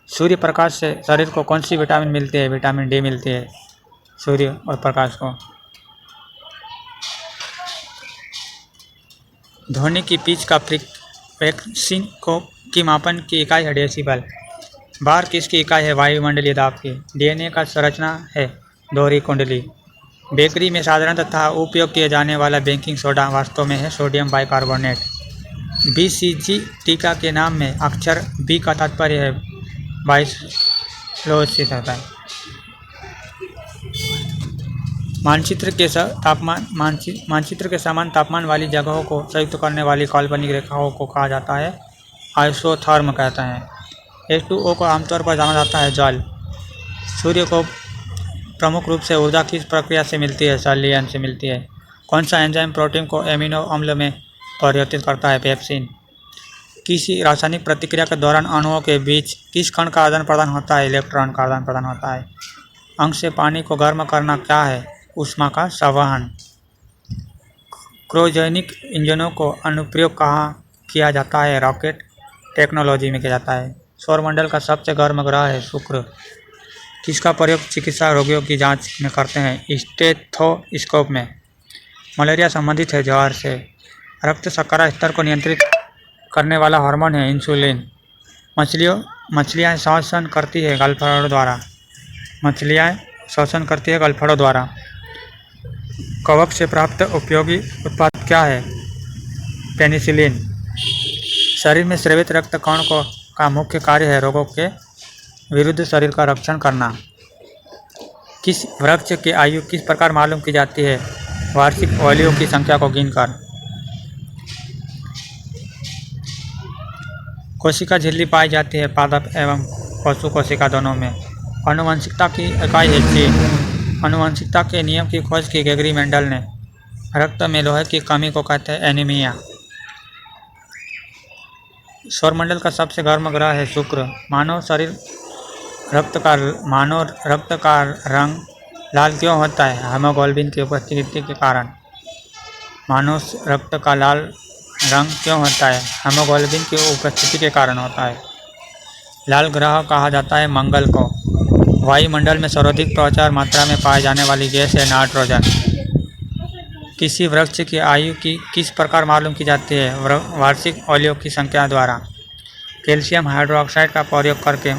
सूर्य प्रकाश से शरीर को कौन सी विटामिन मिलती है? विटामिन डी मिलती है सूर्य और प्रकाश को। ध्वनि की पिच का फ्रीक्वेंसी की मापन की इकाई है डेसिबल। बार किसकी इकाई है? वायुमंडलीय दाब की। डीएनए का संरचना है दोहरी कुंडली। बेकरी में साधारणतः उपयोग किए जाने वाला बेकिंग सोडा वास्तव में है सोडियम बाइकार्बोनेट। BCG टीका के नाम में अक्षर B का तात्पर्य है बाइसलोसिस होता है। मानचित्र के समान तापमान वाली जगहों को संयुक्त करने वाली काल्पनिक रेखाओं को कहा जाता है आइसोथर्म कहते हैं। H2O को आमतौर पर जाना जाता है जल। सूर्य को प्रमुख रूप से ऊर्जा किस प्रक्रिया से मिलती है? संलयन से मिलती है। कौन सा एंजाइम प्रोटीन को एमिनो अम्ल में परिवर्तित करता है? पेप्सिन। किसी रासायनिक प्रतिक्रिया के दौरान अणुओं के बीच किस कण का आदान प्रदान होता है? इलेक्ट्रॉन का आदान प्रदान होता है। अंश से पानी को गर्म करना क्या है? ऊष्मा का संवहन। क्रायोजेनिक इंजनों को अनुप्रयोग कहाँ किया जाता है? रॉकेट टेक्नोलॉजी में किया जाता है। सौरमंडल का सबसे गर्म ग्रह है शुक्र। किसका प्रयोग चिकित्सा रोगियों की जांच में करते हैं? स्टेथोस्कोप में। मलेरिया संबंधित है जहर से। रक्त शर्करा स्तर को नियंत्रित करने वाला हार्मोन है इंसुलिन। मछलियाँ श्वसन करती है गलफड़ों द्वारा। कवक से प्राप्त उपयोगी उत्पाद क्या है? पेनिसिलिन। शरीर में स्रावित रक्त कण का मुख्य कार्य है रोगों के विरुद्ध शरीर का रक्षण करना। किस वृक्ष की आयु किस प्रकार मालूम की जाती है? वार्षिक फलियों की संख्या को गिनकर। कोशिका झिल्ली पाई जाती है पादप एवं पशु कोशिका दोनों में। आनुवंशिकता की इकाई है जीन। आनुवंशिकता के नियम की खोज की ग्रेगरी मेंडल ने। रक्त में लोहे की कमी को कहते हैं एनीमिया। सौरमंडल का सबसे गर्म ग्रह है शुक्र। मानव रक्त का रंग लाल क्यों होता है? हीमोग्लोबिन की उपस्थिति के कारण। मानव रक्त का लाल रंग क्यों होता है? हीमोग्लोबिन की उपस्थिति के कारण होता है। लाल ग्रह कहा जाता है मंगल को। वायुमंडल में सर्वाधिक प्रचुर मात्रा में पाए जाने वाली गैस है नाइट्रोजन। किसी वृक्ष की आयु की किस प्रकार मालूम की जाती है? वार्षिक फलियों की संख्या द्वारा। कैल्शियम हाइड्रोक्साइड का प्रयोग करके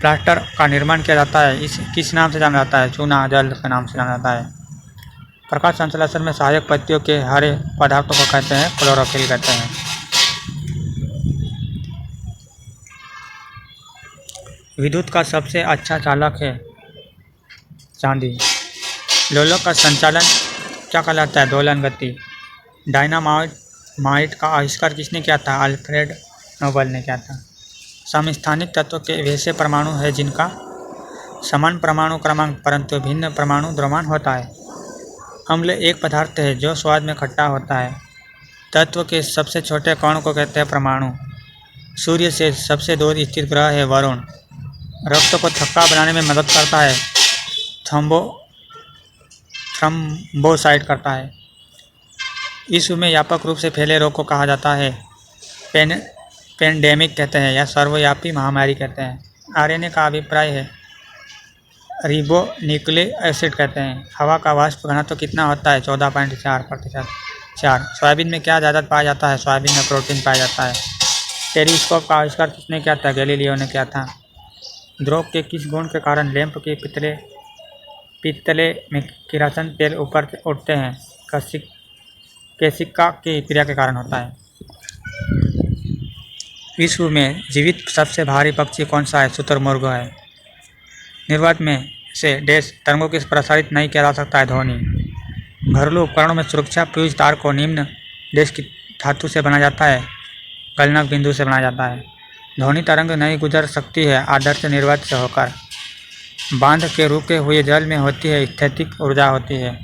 प्लास्टर का निर्माण किया जाता है। इस किस नाम से जाना जाता है? चूना जल के नाम से जाना जाता है। प्रकाश संश्लेषण में सहायक पत्तियों के हरे पदार्थों को कहते हैं क्लोरोफिल कहते हैं। विद्युत का सबसे अच्छा चालक है चांदी। लोलक का संचालन क्या कहलाता है? दोलन गति। डायनामाइट का आविष्कार किसने किया था? अल्फ्रेड नोबल ने किया था। समस्थानिक तत्व के वैसे परमाणु है जिनका समान परमाणु क्रमांक परंतु भिन्न परमाणु द्रव्यमान होता है। अम्ल एक पदार्थ है जो स्वाद में खट्टा होता है। तत्व के सबसे छोटे कण को कहते हैं परमाणु। सूर्य से सबसे दूर स्थित ग्रह है वरुण। रक्त को थक्का बनाने में मदद करता है। थ्रम्बोसाइट करता है। विश्व में व्यापक रूप से फैले रोग को कहा जाता है पेंडेमिक कहते हैं या सर्वव्यापी महामारी कहते हैं। आरएनए का अभिप्राय है रिबोन्यूक्लिक एसिड कहते हैं। हवा का वाष्प घनत्व कितना होता है? 14.4%। सोयाबीन में क्या ज़्यादा पाया जाता है? सोयाबीन में प्रोटीन पाया जाता है। टेलीस्कोप का आविष्कार किसने किया था? गैलीलियो ने किया था। द्रव के किस गुण के कारण लैंप के पित्तले में किरासन तेल ऊपर उठते हैं? केशिका की क्रिया के कारण होता है। विश्व में जीवित सबसे भारी पक्षी कौन सा है? शुतुरमुर्ग है। निर्वात में से डैश तरंगों को प्रसारित नहीं किया जा सकता है? ध्वनि। घरेलू उपकरणों में सुरक्षा फ्यूज तार को निम्न डैश की धातु से बनाया जाता है? गलनांक बिंदु से बनाया जाता है। ध्वनि तरंग नहीं गुजर सकती है आदर्श निर्वात से होकर। बांध के रुके हुए जल में होती है स्थैतिक ऊर्जा होती है।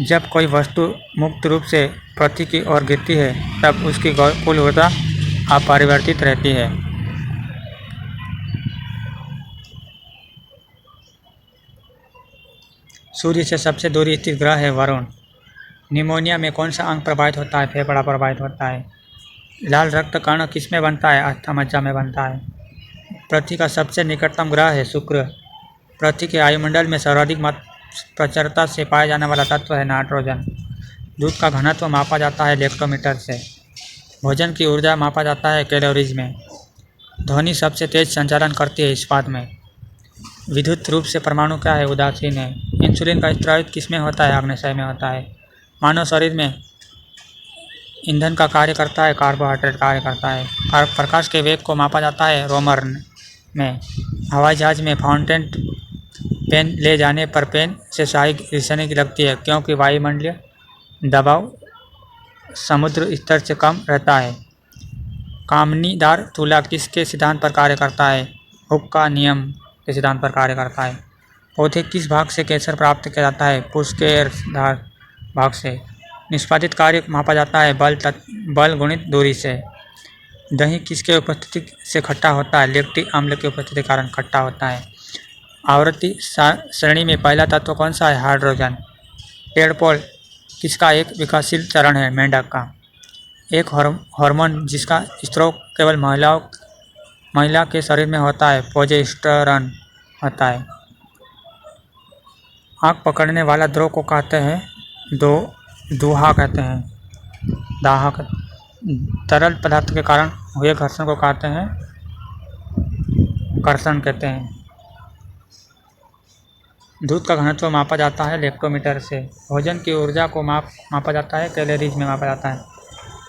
जब कोई वस्तु मुक्त रूप से पृथ्वी की ओर गिरती है तब उसकी कुल ऊर्जा अपरिवर्तित रहती है। सूर्य से सबसे दूर स्थित ग्रह है वरुण। निमोनिया में कौन सा अंग प्रभावित होता है? फेफड़ा प्रभावित होता है। लाल रक्त कण किस में बनता है? अस्थि मज्जा में बनता है। पृथ्वी का सबसे निकटतम ग्रह है शुक्र। पृथ्वी के वायुमंडल में सर्वाधिक प्रचुरता से पाया जाने वाला तत्व है नाइट्रोजन। दूध का घनत्व मापा जाता है लेक्टोमीटर से। भोजन की ऊर्जा मापा जाता है कैलोरीज में। ध्वनि सबसे तेज संचालन करती है इस्पात में। विद्युत रूप से परमाणु क्या है? उदासीन है। इंसुलिन का स्रावित किस में होता है? अग्न्याशय में होता है। मानव शरीर में ईंधन का कार्य करता है कार्बोहाइड्रेट कार्य करता है। प्रकाश के वेग को मापा जाता है रोमर में। हवाई जहाज में फाउंटेन पेन ले जाने पर पेन से स्याही रिसने की लगती है क्योंकि वायुमंडलीय दबाव समुद्र स्तर से कम रहता है। कामनीदार तुला किसके सिद्धांत पर कार्य करता है? हुक का नियम के सिद्धांत पर कार्य करता है। पौधे किस भाग से केसर प्राप्त किया जाता है? पुष्केरधार भाग से। निष्पादित कार्य मापा जाता है बल गुणित दूरी से। दही किसके उपस्थिति से खट्टा होता है? लैक्टिक अम्ल की उपस्थिति के कारण खट्टा होता है। आवर्ती श्रेणी में पहला तत्व कौन सा है? हाइड्रोजन। टेडपोल किसका एक विकासशील चरण है? मेंढक का। एक हार्मोन जिसका स्त्राव केवल महिला के शरीर में होता है प्रोजेस्टेरॉन होता है। आँख पकड़ने वाला द्रव को कहते हैं दोहा कहते हैं दाहक। तरल पदार्थ के कारण हुए घर्षण को कहते हैं कर्षण कहते हैं। दूध का घनत्व मापा जाता है लेक्टोमीटर से। भोजन की ऊर्जा को मापा जाता है कैलोरीज में मापा जाता है।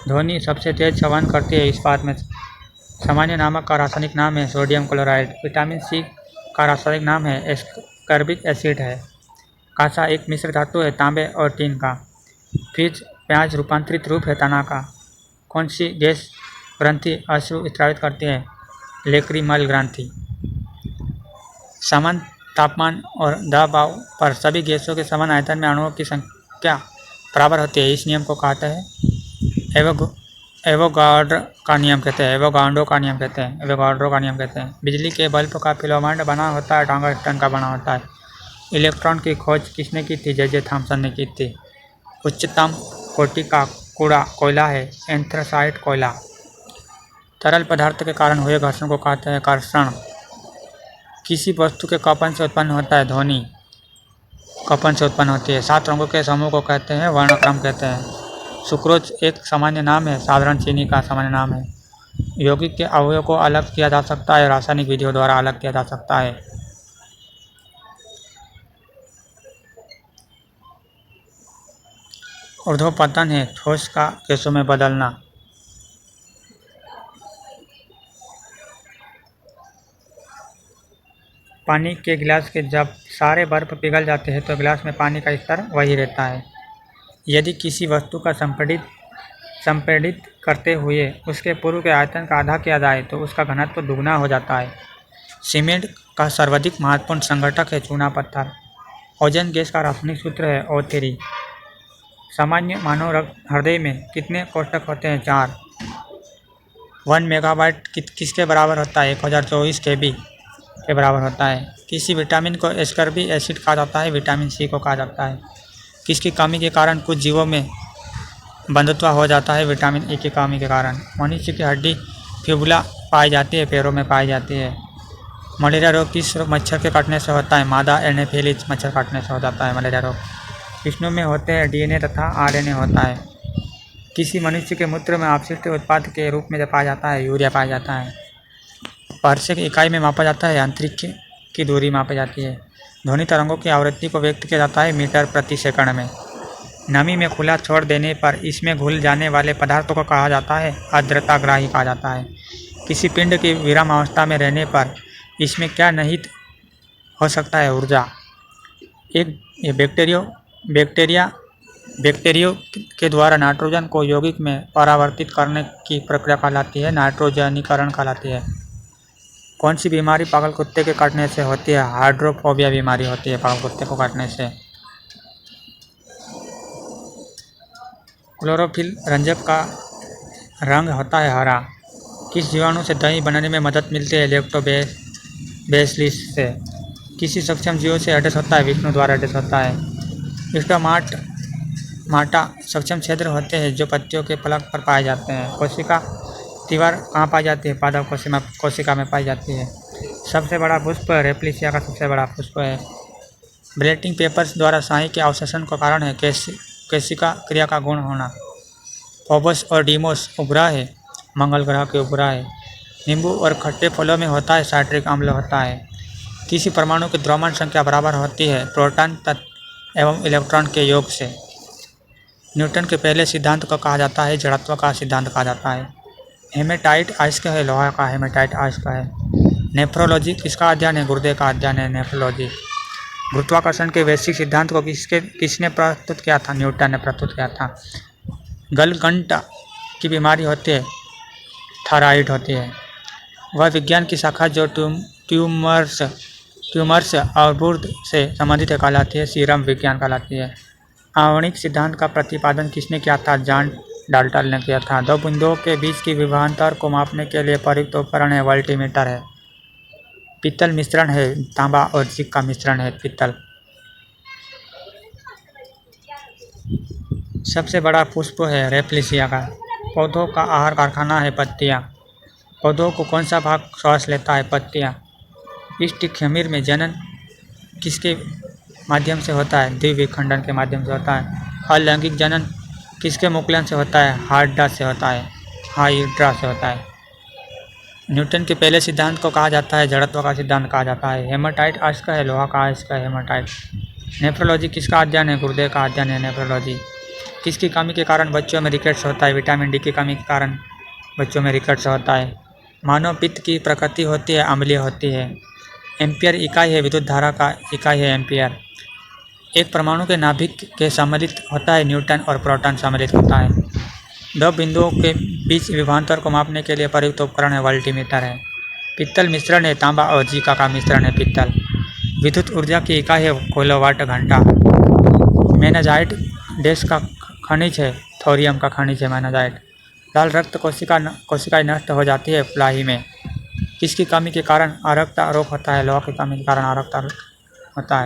ध्वनि सबसे तेज संवहन करती है इस्पात में। सामान्य नामक का रासायनिक नाम है सोडियम क्लोराइड। विटामिन सी का रासायनिक नाम है एस्कॉर्बिक एसिड है। कांसा एक मिश्र धातु है तांबे और टीन का। फिज प्याज रूपांतरित रूप है तना का। कौन सी गैस ग्रंथि अश्रु स्रावित करती है? लेक्रिमल ग्रंथि। समान तापमान और दबाव पर सभी गैसों के समान आयतन में अणुओं की संख्या बराबर होती है। इस नियम को कहते हैं एवोगाड्रो का नियम कहते हैं। बिजली के बल्ब का फिलामेंट बना होता है टंगस्टन का बना होता है। इलेक्ट्रॉन की खोज किसने की थी? जे थॉमसन ने की थी। उच्चतम कोटि का कूड़ा कोयला है एंथ्रासाइट कोयला। तरल पदार्थ के कारण हुए घर्षण को कहते हैं कर्षण। किसी वस्तु के कंपन से उत्पन्न होता है ध्वनि, कंपन से उत्पन्न होती है। 7 रंगों के समूह को कहते हैं वर्णक्रम कहते हैं। सुक्रोज एक सामान्य नाम है, साधारण चीनी का सामान्य नाम है। यौगिक के अवयवों को अलग किया जा सकता है, रासायनिक विधियों द्वारा अलग किया जा सकता है। ऊर्ध्वपतन है ठोस का गैसों में बदलना। पानी के गिलास के जब सारे बर्फ पिघल जाते हैं तो गिलास में पानी का स्तर वही रहता है। यदि किसी वस्तु का संपीड़ित करते हुए उसके पूर्व के आयतन का आधा किया जाए तो उसका घनत्व दुगना हो जाता है। सीमेंट का सर्वाधिक महत्वपूर्ण संघटक है चूना पत्थर। ओजोन गैस का रासायनिक सूत्र है O3। सामान्य मानव हृदय में कितने कोष्ठक होते हैं? 4। 1 मेगावाट किसके बराबर होता है? 1024 kb के बराबर होता है। किसी विटामिन को एस्कॉर्बिक एसिड कहा जाता है, विटामिन सी को कहा जाता है। किसकी कमी के कारण कुछ जीवों में बंधुत्व हो जाता है? विटामिन ए की कमी के कारण। मनुष्य की हड्डी फिबुला पाई जाती है, पैरों में पाई जाती है। मलेरिया रोग किस मच्छर के काटने से होता है? मादा एनाफिलिस मच्छर काटने से हो जाता है मलेरिया रोग। विष्णु में होते हैं डीएनए तथा आरएनए होता है। किसी मनुष्य के मूत्र में अपशिष्ट उत्पाद के रूप में पाया जाता है? यूरिया पाया जाता है। पारसेक इकाई में मापा जाता है, अंतरिक्ष की दूरी मापी जाती है। ध्वनि तरंगों की आवृत्ति को व्यक्त किया जाता है मीटर प्रति सेकंड में। नमी में खुला छोड़ देने पर इसमें घुल जाने वाले पदार्थों को कहा जाता है आर्द्रताग्राही कहा जाता है। किसी पिंड की विराम अवस्था में रहने पर इसमें क्या निहित हो सकता है? ऊर्जा। एक बैक्टीरिया के द्वारा नाइट्रोजन को यौगिक में परावर्तित करने की प्रक्रिया कहलाती है नाइट्रोजनीकरण कहलाती है। कौन सी बीमारी पागल कुत्ते के काटने से होती है? हाइड्रोफोबिया बीमारी होती है पागल कुत्ते को काटने से। क्लोरोफिल रंजक का रंग होता है हरा। किस जीवाणु से दही बनाने में मदद मिलती है? लैक्टोबैसिलस से। किसी सक्षम जीव से एडेस होता है? विष्णु द्वारा एडेस होता है। स्टोमाटा सक्षम क्षेत्र होते हैं जो पत्तियों के फलक पर पाए जाते हैं। कोशिका दीवार कहाँ पाई जाती है? पादप कोशिका में पाई जाती है। सबसे बड़ा पुष्प रेप्लिसिया का सबसे बड़ा पुष्प है। ब्लेटिंग पेपर्स द्वारा स्याही के अवशोषण का कारण है केशिका क्रिया का गुण होना। फोबस और डीमोस उपग्रह है, मंगल ग्रह के उपग्रह है। नींबू और खट्टे फलों में होता है साइट्रिक अम्ल होता है। किसी परमाणु की द्रव्यमान संख्या बराबर होती है प्रोटॉन तत्व एवं इलेक्ट्रॉन के योग से। न्यूटन के पहले सिद्धांत को कहा जाता है जड़त्व का सिद्धांत कहा जाता है। हेमेटाइट अयस्क है, लोहा का हेमेटाइट अयस्क है। नेफ्रोलॉजी किसका अध्ययन है? गुर्दे का अध्ययन है नेफ्रोलॉजी। गुरुत्वाकर्षण के वैश्विक सिद्धांत को किसने प्रस्तुत किया था? न्यूटन ने प्रस्तुत किया था। गलगंट की बीमारी होती है थायराइड होती है। वह विज्ञान की शाखा जो ट्यूमर्स और बुर्द से संबंधित कहलाती है सीरम विज्ञान कहलाती है। आणविक सिद्धांत का प्रतिपादन किसने किया था? जॉन डाल्टन ने किया था। 2 बिंदुओं के बीच की विभवांतर को मापने के लिए प्रयुक्त उपकरण है वोल्टीमीटर है। पीतल मिश्रण है, तांबा और जिंक का मिश्रण है पीतल। सबसे बड़ा पुष्प है रेप्लिसिया का। पौधों का आहार कारखाना है पत्तियां। पौधों को कौन सा भाग श्वास लेता है? पत्तियां। इष्ट खमीर में जनन किसके माध्यम से होता है? द्विविखंडन के माध्यम से होता है। अलैंगिक जनन किसके मुकुलन से होता है? हाइड्रा से होता है। न्यूटन के पहले सिद्धांत को कहा जाता है जड़त्व का सिद्धांत कहा जाता है। हेमाटाइट अयस्क है, लोहा का अयस्क है हेमाटाइट। नेफ्रोलॉजी किसका अध्ययन है? गुर्दे का अध्ययन है नेफ्रोलॉजी। किसकी कमी के कारण बच्चों में रिकेट्स होता है? विटामिन डी की कमी के कारण बच्चों में रिकेट्स होता है। मानव पित्त की प्रकृति होती है अम्लीय होती है। एम्पियर इकाई है विद्युत धारा का इकाई है एम्पियर। एक परमाणु के नाभिक के सम्मिलित होता है न्यूट्रॉन और प्रोटॉन सम्मिलित होता है। 2 बिंदुओं के बीच विभवांतर को मापने के लिए प्रयुक्त उपकरण है वोल्टीमीटर है। पीतल मिश्रण है तांबा और जिंक का मिश्रण है पीतल। विद्युत ऊर्जा की इकाई है किलोवाट घंटा। मेनाजाइट देश का खनिज है, थोरियम का खनिज है मेनाजाइट। लाल रक्त कोशिकाएं नष्ट हो जाती है प्लाही में। किसकी कमी के कारण अरक्ता रोग होता है? लोहा की कमी के कारण अरक्ता रोग होता है।